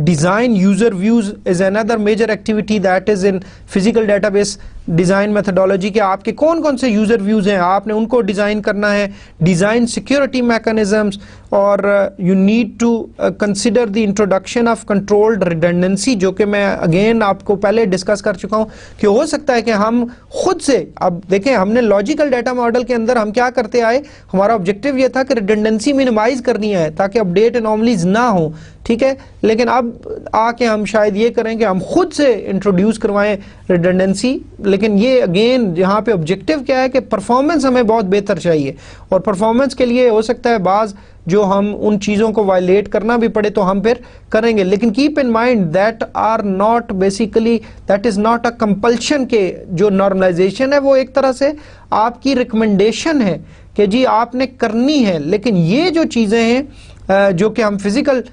design user views is another major activity that is in physical database design methodology के आपके कौन कौन से यूज़र व्यूज़ हैं, आपने उनको डिज़ाइन करना है, डिज़ाइन सिक्योरिटी मैकेनिज्म्स, और you need to consider the introduction of controlled redundancy, जो कि मैं अगेन आपको पहले डिस्कस कर चुका हूँ कि हो सकता है कि हम खुद से, अब देखें हमने लॉजिकल डाटा मॉडल के अंदर हम क्या करते आए, हमारा ऑब्जेक्टिव ये था कि रिडंडेंसी मिनिमाइज करनी है ताकि अपडेट एनॉमलीज ना हो, ठीक है, लेकिन अब आके हम शायद ये करें कि हम खुद से इंट्रोड्यूस करवाएं रिडंडेंसी, लेकिन ये अगेन यहाँ पे ऑब्जेक्टिव क्या है कि परफॉर्मेंस हमें बहुत बेहतर चाहिए, और परफॉर्मेंस के लिए हो सकता है बाज जो हम उन चीज़ों को वायलेट करना भी पड़े तो हम फिर करेंगे, लेकिन keep in mind that are not basically that is not a compulsion के जो नॉर्मलाइजेशन है वो एक तरह से आपकी रिकमेंडेशन है कि जी आपने करनी है, लेकिन ये जो चीज़ें हैं जो कि हम फिजिकल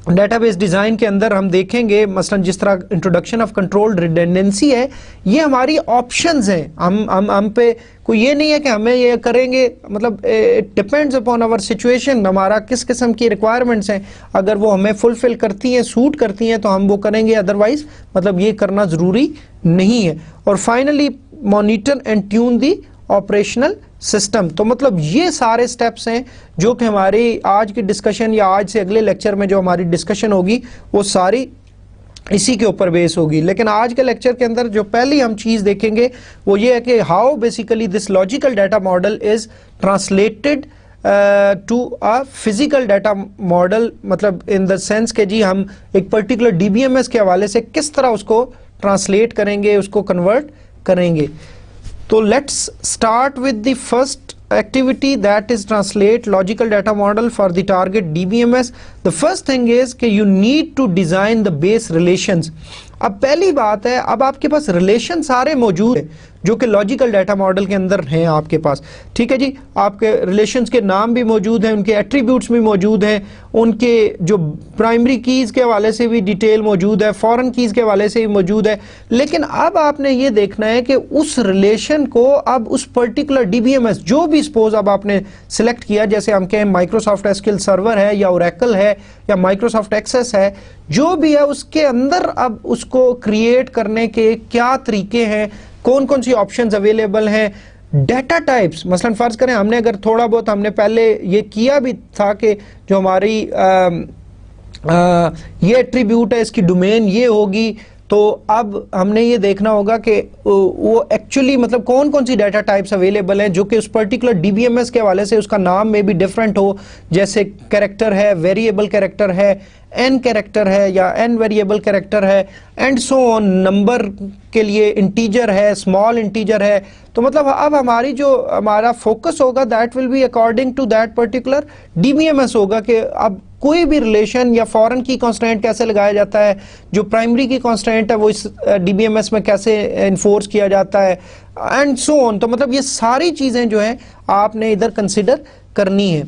डेटाबेस डिज़ाइन के अंदर हम देखेंगे, मसलन जिस तरह इंट्रोडक्शन ऑफ कंट्रोल्ड रिडंडेंसी है, ये हमारी ऑप्शंस हैं, हम पे कोई ये नहीं है कि हमें ये करेंगे, मतलब it depends upon our situation, हमारा किस किस्म की रिक्वायरमेंट्स हैं, अगर वो हमें फुलफिल करती हैं, सूट करती हैं तो हम वो करेंगे, अदरवाइज मतलब ये करना ज़रूरी नहीं है। और finally monitor and tune the operational system, तो मतलब ये सारे स्टेप्स हैं जो कि हमारी आज की डिस्कशन या आज से अगले लेक्चर में जो हमारी डिस्कशन होगी वो सारी इसी के ऊपर बेस होगी। लेकिन आज के लेक्चर के अंदर जो पहली हम चीज़ देखेंगे वो ये है कि how basically this logical data model is translated to a physical data model, मतलब इन द सेंस के जी हम एक पर्टिकुलर डीबीएमएस के हवाले से किस तरह उसको ट्रांसलेट करेंगे, उसको कन्वर्ट करेंगे। तो let's start with the first activity, that is translate logical data model for the target DBMS. The first thing is कि you need to design the base relations. अब पहली बात है, अब आपके पास रिलेशन सारे मौजूद है जो कि लॉजिकल डाटा मॉडल के अंदर हैं आपके पास, ठीक है जी, आपके रिलेशंस के नाम भी मौजूद हैं, उनके एट्रीब्यूट्स भी मौजूद हैं, उनके जो प्राइमरी कीज़ के हवाले से भी डिटेल मौजूद है, फॉरेन कीज़ के हवाले से भी मौजूद है, लेकिन अब आपने ये देखना है कि उस रिलेशन को अब उस पर्टिकुलर डीबीएमएस जो भी सपोज अब आपने सिलेक्ट किया, जैसे हम कहें माइक्रोसॉफ्ट एसक्यूएल सर्वर है या ओरेकल है या माइक्रोसॉफ्ट एक्सेस है, जो भी है उसके अंदर अब उसको क्रिएट करने के क्या तरीके हैं, कौन कौन सी ऑप्शंस अवेलेबल हैं, डाटा टाइप्स, मसलन फ़र्ज़ करें हमने अगर थोड़ा बहुत हमने पहले ये किया भी था कि जो हमारी ये एट्रीब्यूट है इसकी डोमेन ये होगी, तो अब हमने ये देखना होगा कि वो एक्चुअली मतलब कौन कौन सी डाटा टाइप्स अवेलेबल हैं जो कि उस पर्टिकुलर डीबीएमएस के हवाले से उसका नाम में भी डिफरेंट हो, जैसे कैरेक्टर है, वेरिएबल कैरेक्टर है, एन कैरेक्टर है या एन वेरिएबल कैरेक्टर है, एंड सो ऑन, नंबर के लिए इंटीजर है, स्मॉल इंटीजर है। तो मतलब अब हमारी जो हमारा फोकस होगा that will be according to that particular DBMS होगा कि अब कोई भी रिलेशन या फॉरेन की कॉन्स्टेंट कैसे लगाया जाता है, जो प्राइमरी की कॉन्स्टेंट है वो इस डीबीएमएस में कैसे इन्फोर्स किया जाता है, एंड सो ऑन। तो मतलब ये सारी चीज़ें जो हैं आपने इधर कंसिडर करनी है।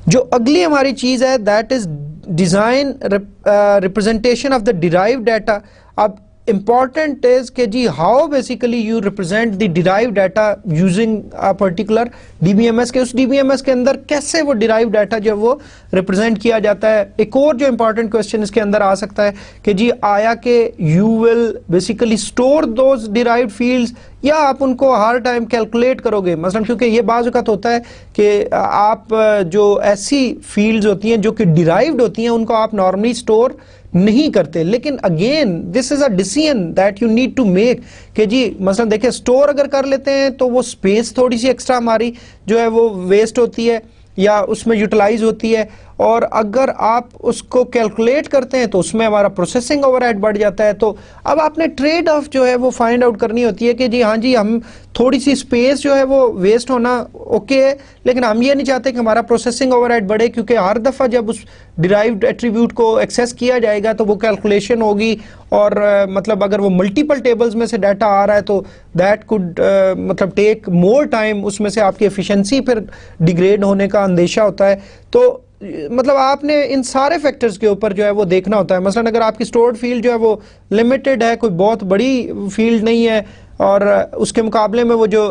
जो अगली हमारी चीज़ है that is design representation of the derived data. अब important is कि जी how basically you represent the derived data using a particular DBMS के उस DBMS के अंदर कैसे वो derived data जो वो represent किया जाता है। एक और जो important question इसके अंदर आ सकता है कि जी आया कि you will basically store those derived fields या आप उनको हर टाइम कैलकुलेट करोगे, मसलन क्योंकि ये बाज़ वक़्त होता है कि आप जो ऐसी फील्ड्स होती हैं जो कि डिराइव्ड होती हैं उनको आप नॉर्मली स्टोर नहीं करते, लेकिन again this is a decision that you need to make कि जी मसलन देखिए स्टोर अगर कर लेते हैं तो वो स्पेस थोड़ी सी एक्स्ट्रा हमारी जो है वो वेस्ट होती है या उसमें यूटिलाइज होती है, और अगर आप उसको कैलकुलेट करते हैं तो उसमें हमारा प्रोसेसिंग ओवरहेड बढ़ जाता है। तो अब आपने ट्रेड ऑफ जो है वो फाइंड आउट करनी होती है कि जी हाँ जी, हम थोड़ी सी स्पेस जो है वो वेस्ट होना ओके है, लेकिन हम ये नहीं चाहते कि हमारा प्रोसेसिंग ओवरहेड बढ़े, क्योंकि हर दफ़ा जब उस डिराइव्ड एट्रीब्यूट को एक्सेस किया जाएगा तो वो कैलकुलेशन होगी, और मतलब अगर वो मल्टीपल टेबल्स में से डाटा आ रहा है तो दैट कुड मतलब टेक मोर टाइम, उसमें से आपकी एफिशिएंसी फिर डिग्रेड होने का अंदेशा होता है। तो मतलब आपने इन सारे फैक्टर्स के ऊपर जो है वो देखना होता है। मसलन अगर आपकी स्टोर्ड फील्ड जो है वो लिमिटेड है, कोई बहुत बड़ी फील्ड नहीं है, और उसके मुकाबले में वो जो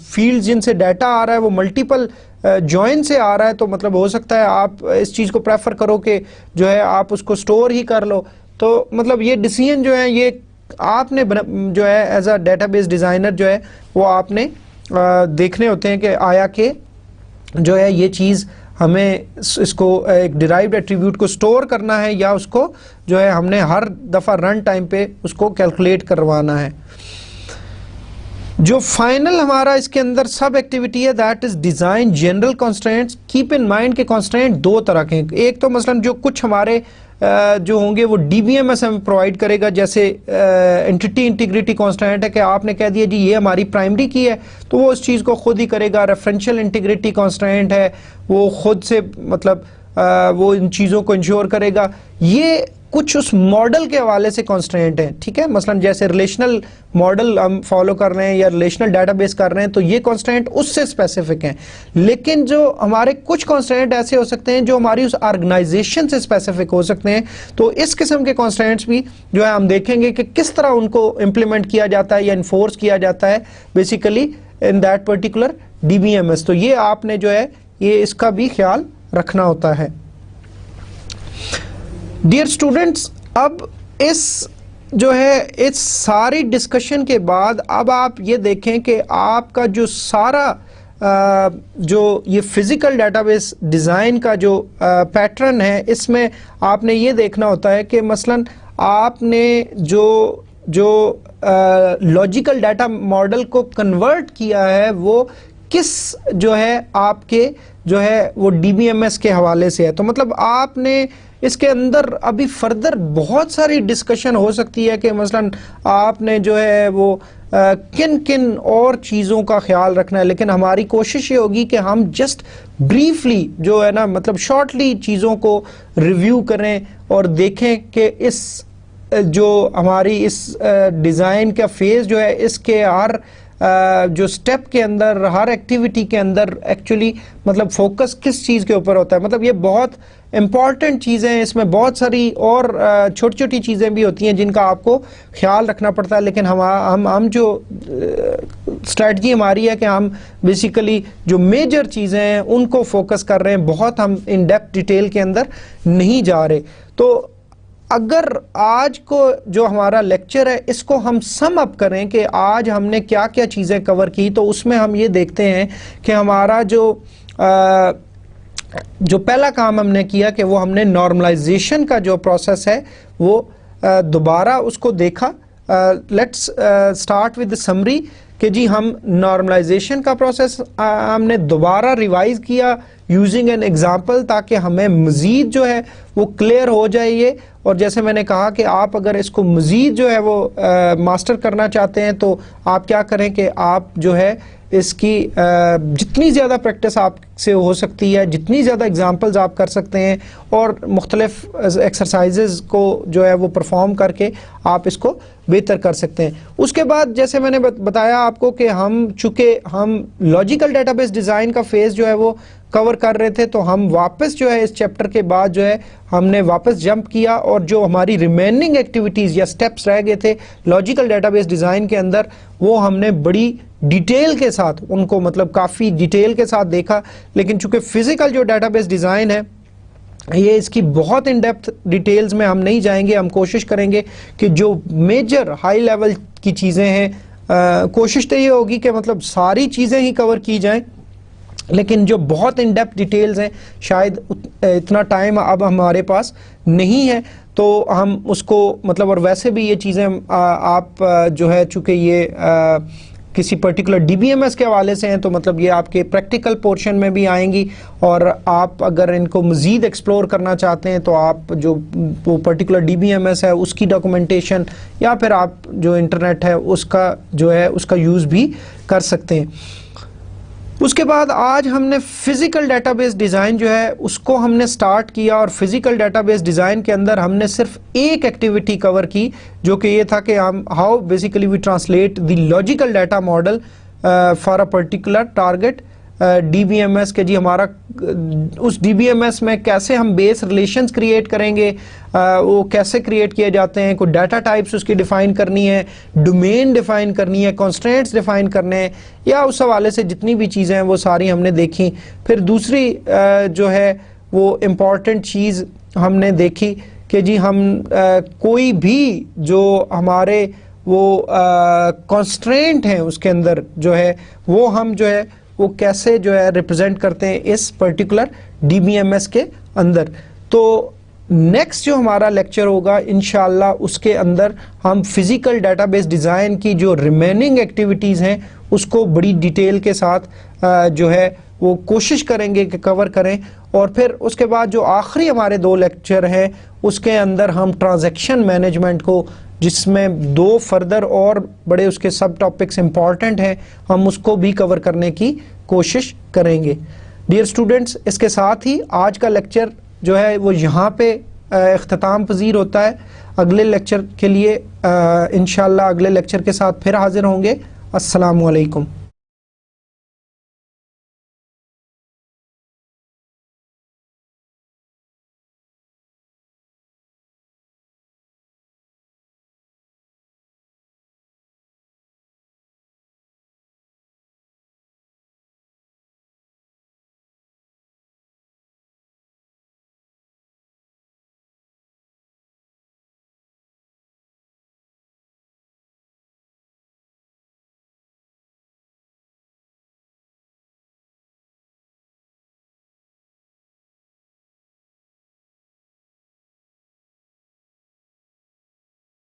फील्ड जिनसे डाटा आ रहा है वो मल्टीपल जॉइन से आ रहा है, तो मतलब हो सकता है आप इस चीज़ को प्रेफर करो कि जो है आप उसको स्टोर ही कर लो। तो मतलब ये डिसीजन जो है ये आपने जो है एज अ डेटाबेस डिज़ाइनर जो है वो आपने देखने होते हैं कि आया कि जो है ये चीज़ हमें इसको एक डिराइव्ड एट्रीब्यूट को स्टोर करना है, या उसको जो है हमने हर दफ़ा रन टाइम पे उसको कैलकुलेट करवाना है। जो फाइनल हमारा इसके अंदर सब एक्टिविटी है that is design general constraints. Keep in mind के कॉन्स्ट्रेंट दो तरह के हैं। एक तो मसलन जो कुछ हमारे जो होंगे वो DBMS हमें प्रोवाइड करेगा, जैसे एंटिटी इंटीग्रिटी कॉन्स्टेंट है कि आपने कह दिया जी ये हमारी प्राइमरी की है तो वो उस चीज़ को खुद ही करेगा। रेफरेंशियल इंटीग्रिटी कॉन्स्टेंट है, वो खुद से मतलब वो इन चीज़ों को इंश्योर करेगा। ये कुछ उस मॉडल के हवाले से कॉन्स्टेंट हैं, ठीक है। मसलन जैसे रिलेशनल मॉडल हम फॉलो कर रहे हैं या रिलेशनल डाटाबेस कर रहे हैं तो ये कॉन्स्टेंट उससे स्पेसिफिक हैं। लेकिन जो हमारे कुछ कॉन्स्टेंट ऐसे हो सकते हैं जो हमारी उस ऑर्गेनाइजेशन से स्पेसिफिक हो सकते हैं। तो इस किस्म के कॉन्स्टेंट्स भी जो है हम देखेंगे कि किस तरह उनको इम्प्लीमेंट किया जाता है या इन्फोर्स किया जाता है basically in that particular DBMS। तो ये आपने जो है ये इसका भी ख्याल रखना होता है। डियर स्टूडेंट्स, अब इस जो है इस सारी डिस्कशन के बाद अब आप ये देखें कि आपका जो सारा जो ये फिज़िकल डेटाबेस डिज़ाइन का जो पैटर्न है इसमें आपने ये देखना होता है कि मसलन आपने जो लॉजिकल डाटा मॉडल को कन्वर्ट किया है वो किस जो है आपके जो है वो DBMS के हवाले से है। तो मतलब आपने इसके अंदर अभी फर्दर बहुत सारी डिस्कशन हो सकती है कि मसलन आपने जो है वो किन किन और चीज़ों का ख्याल रखना है, लेकिन हमारी कोशिश ये होगी कि हम जस्ट ब्रीफली जो है ना मतलब शॉर्टली चीज़ों को रिव्यू करें और देखें कि इस जो हमारी इस डिज़ाइन का फेज़ जो है इसके हर जो स्टेप के अंदर हर एक्टिविटी के अंदर एक्चुअली मतलब फोकस किस चीज़ के ऊपर होता है। मतलब ये बहुत इम्पॉर्टेंट चीज़ें हैं, इसमें बहुत सारी और छोटी छोटी चीज़ें भी होती हैं जिनका आपको ख्याल रखना पड़ता है। लेकिन हम जो स्ट्रेटजी हमारी है कि हम बेसिकली जो मेजर चीज़ें हैं उनको फोकस कर रहे हैं, बहुत हम इन डेप्थ डिटेल के अंदर नहीं जा रहे। तो अगर आज को जो हमारा लेक्चर है इसको हम सम अप करें कि आज हमने क्या क्या चीज़ें कवर की, तो उसमें हम ये देखते हैं कि हमारा जो पहला काम हमने किया कि वो हमने नॉर्मलाइजेशन का जो प्रोसेस है वो दोबारा उसको देखा। Let's start with the summary कि जी हम नॉर्मलाइजेशन का प्रोसेस हमने दोबारा रिवाइज किया यूजिंग एन एग्जांपल, ताकि हमें मज़ीद जो है वो क्लियर हो जाए ये। और जैसे मैंने कहा कि आप अगर इसको मज़ीद जो है वो मास्टर करना चाहते हैं तो आप क्या करें कि आप जो है इसकी जितनी ज़्यादा प्रैक्टिस आपसे हो सकती है, जितनी ज़्यादा एग्जांपल्स आप कर सकते हैं और मुख्तलिफ एक्सरसाइजेज़ को जो है वो परफॉर्म करके आप इसको बेहतर कर सकते हैं। उसके बाद जैसे मैंने बताया आपको कि चूँकि हम लॉजिकल डेटाबेस डिज़ाइन का फेज़ जो है वो कवर कर रहे थे, तो हम वापस जो है इस चैप्टर के बाद जो है हमने वापस जंप किया और जो हमारी रिमेनिंग एक्टिविटीज़ या स्टेप्स रह गए थे लॉजिकल डेटाबेस डिज़ाइन के अंदर वो हमने बड़ी डिटेल के साथ उनको मतलब काफ़ी डिटेल के साथ देखा। लेकिन चूँकि फ़िज़िकल जो डेटाबेस डिज़ाइन है ये इसकी बहुत इन डेप्थ डिटेल्स में हम नहीं जाएंगे। हम कोशिश करेंगे कि जो मेजर हाई लेवल की चीज़ें हैं कोशिश तो ये होगी कि मतलब सारी चीज़ें ही कवर की जाएं, लेकिन जो बहुत इन डेप्थ डिटेल्स हैं शायद इतना टाइम अब हमारे पास नहीं है, तो हम उसको मतलब और वैसे भी ये चीज़ें आप जो है चूँकि ये किसी पर्टिकुलर DBMS के हवाले से हैं तो मतलब ये आपके प्रैक्टिकल पोर्शन में भी आएंगी, और आप अगर इनको मज़ीद एक्सप्लोर करना चाहते हैं तो आप जो वो पर्टिकुलर DBMS है उसकी डॉक्यूमेंटेशन या फिर आप जो इंटरनेट है उसका जो है उसका यूज़ भी कर सकते हैं। उसके बाद आज हमने फिज़िकल डेटाबेस डिज़ाइन जो है उसको हमने स्टार्ट किया, और फिज़िकल डेटाबेस डिज़ाइन के अंदर हमने सिर्फ एक एक्टिविटी कवर की जो कि ये था कि हम how basically we translate the logical data model for a particular target DBMS के जी हमारा उस DBMS में कैसे हम बेस रिलेशंस क्रिएट करेंगे, वो कैसे क्रिएट किए जाते हैं, कोई डाटा टाइप्स उसकी डिफ़ाइन करनी है, डोमेन डिफ़ाइन करनी है, कॉन्स्ट्रेंट्स डिफ़ाइन करने हैं, या उस हवाले से जितनी भी चीज़ें हैं वो सारी हमने देखी। फिर दूसरी जो है वो इम्पॉर्टेंट चीज़ हमने देखी कि जी हम कोई भी जो हमारे वो कॉन्स्ट्रेंट हैं उसके अंदर जो है वो हम जो है वो कैसे जो है रिप्रेजेंट करते हैं इस पर्टिकुलर DBMS के अंदर। तो नेक्स्ट जो हमारा लेक्चर होगा इंशाअल्लाह उसके अंदर हम फिज़िकल डेटाबेस डिज़ाइन की जो रिमेनिंग एक्टिविटीज़ हैं उसको बड़ी डिटेल के साथ जो है वो कोशिश करेंगे कि कवर करें, और फिर उसके बाद जो आखिरी हमारे 2 लेक्चर हैं उसके अंदर हम ट्रांजैक्शन मैनेजमेंट को, जिसमें 2 फर्दर और बड़े उसके सब टॉपिक्स इम्पॉर्टेंट हैं, हम उसको भी कवर करने की कोशिश करेंगे। डियर स्टूडेंट्स, इसके साथ ही आज का लेक्चर जो है वो यहाँ पे इख्तिताम पजीर होता है। अगले लेक्चर के लिए इंशाअल्लाह अगले लेक्चर के साथ फिर हाजिर होंगे। अस्सलामु अलैकुम।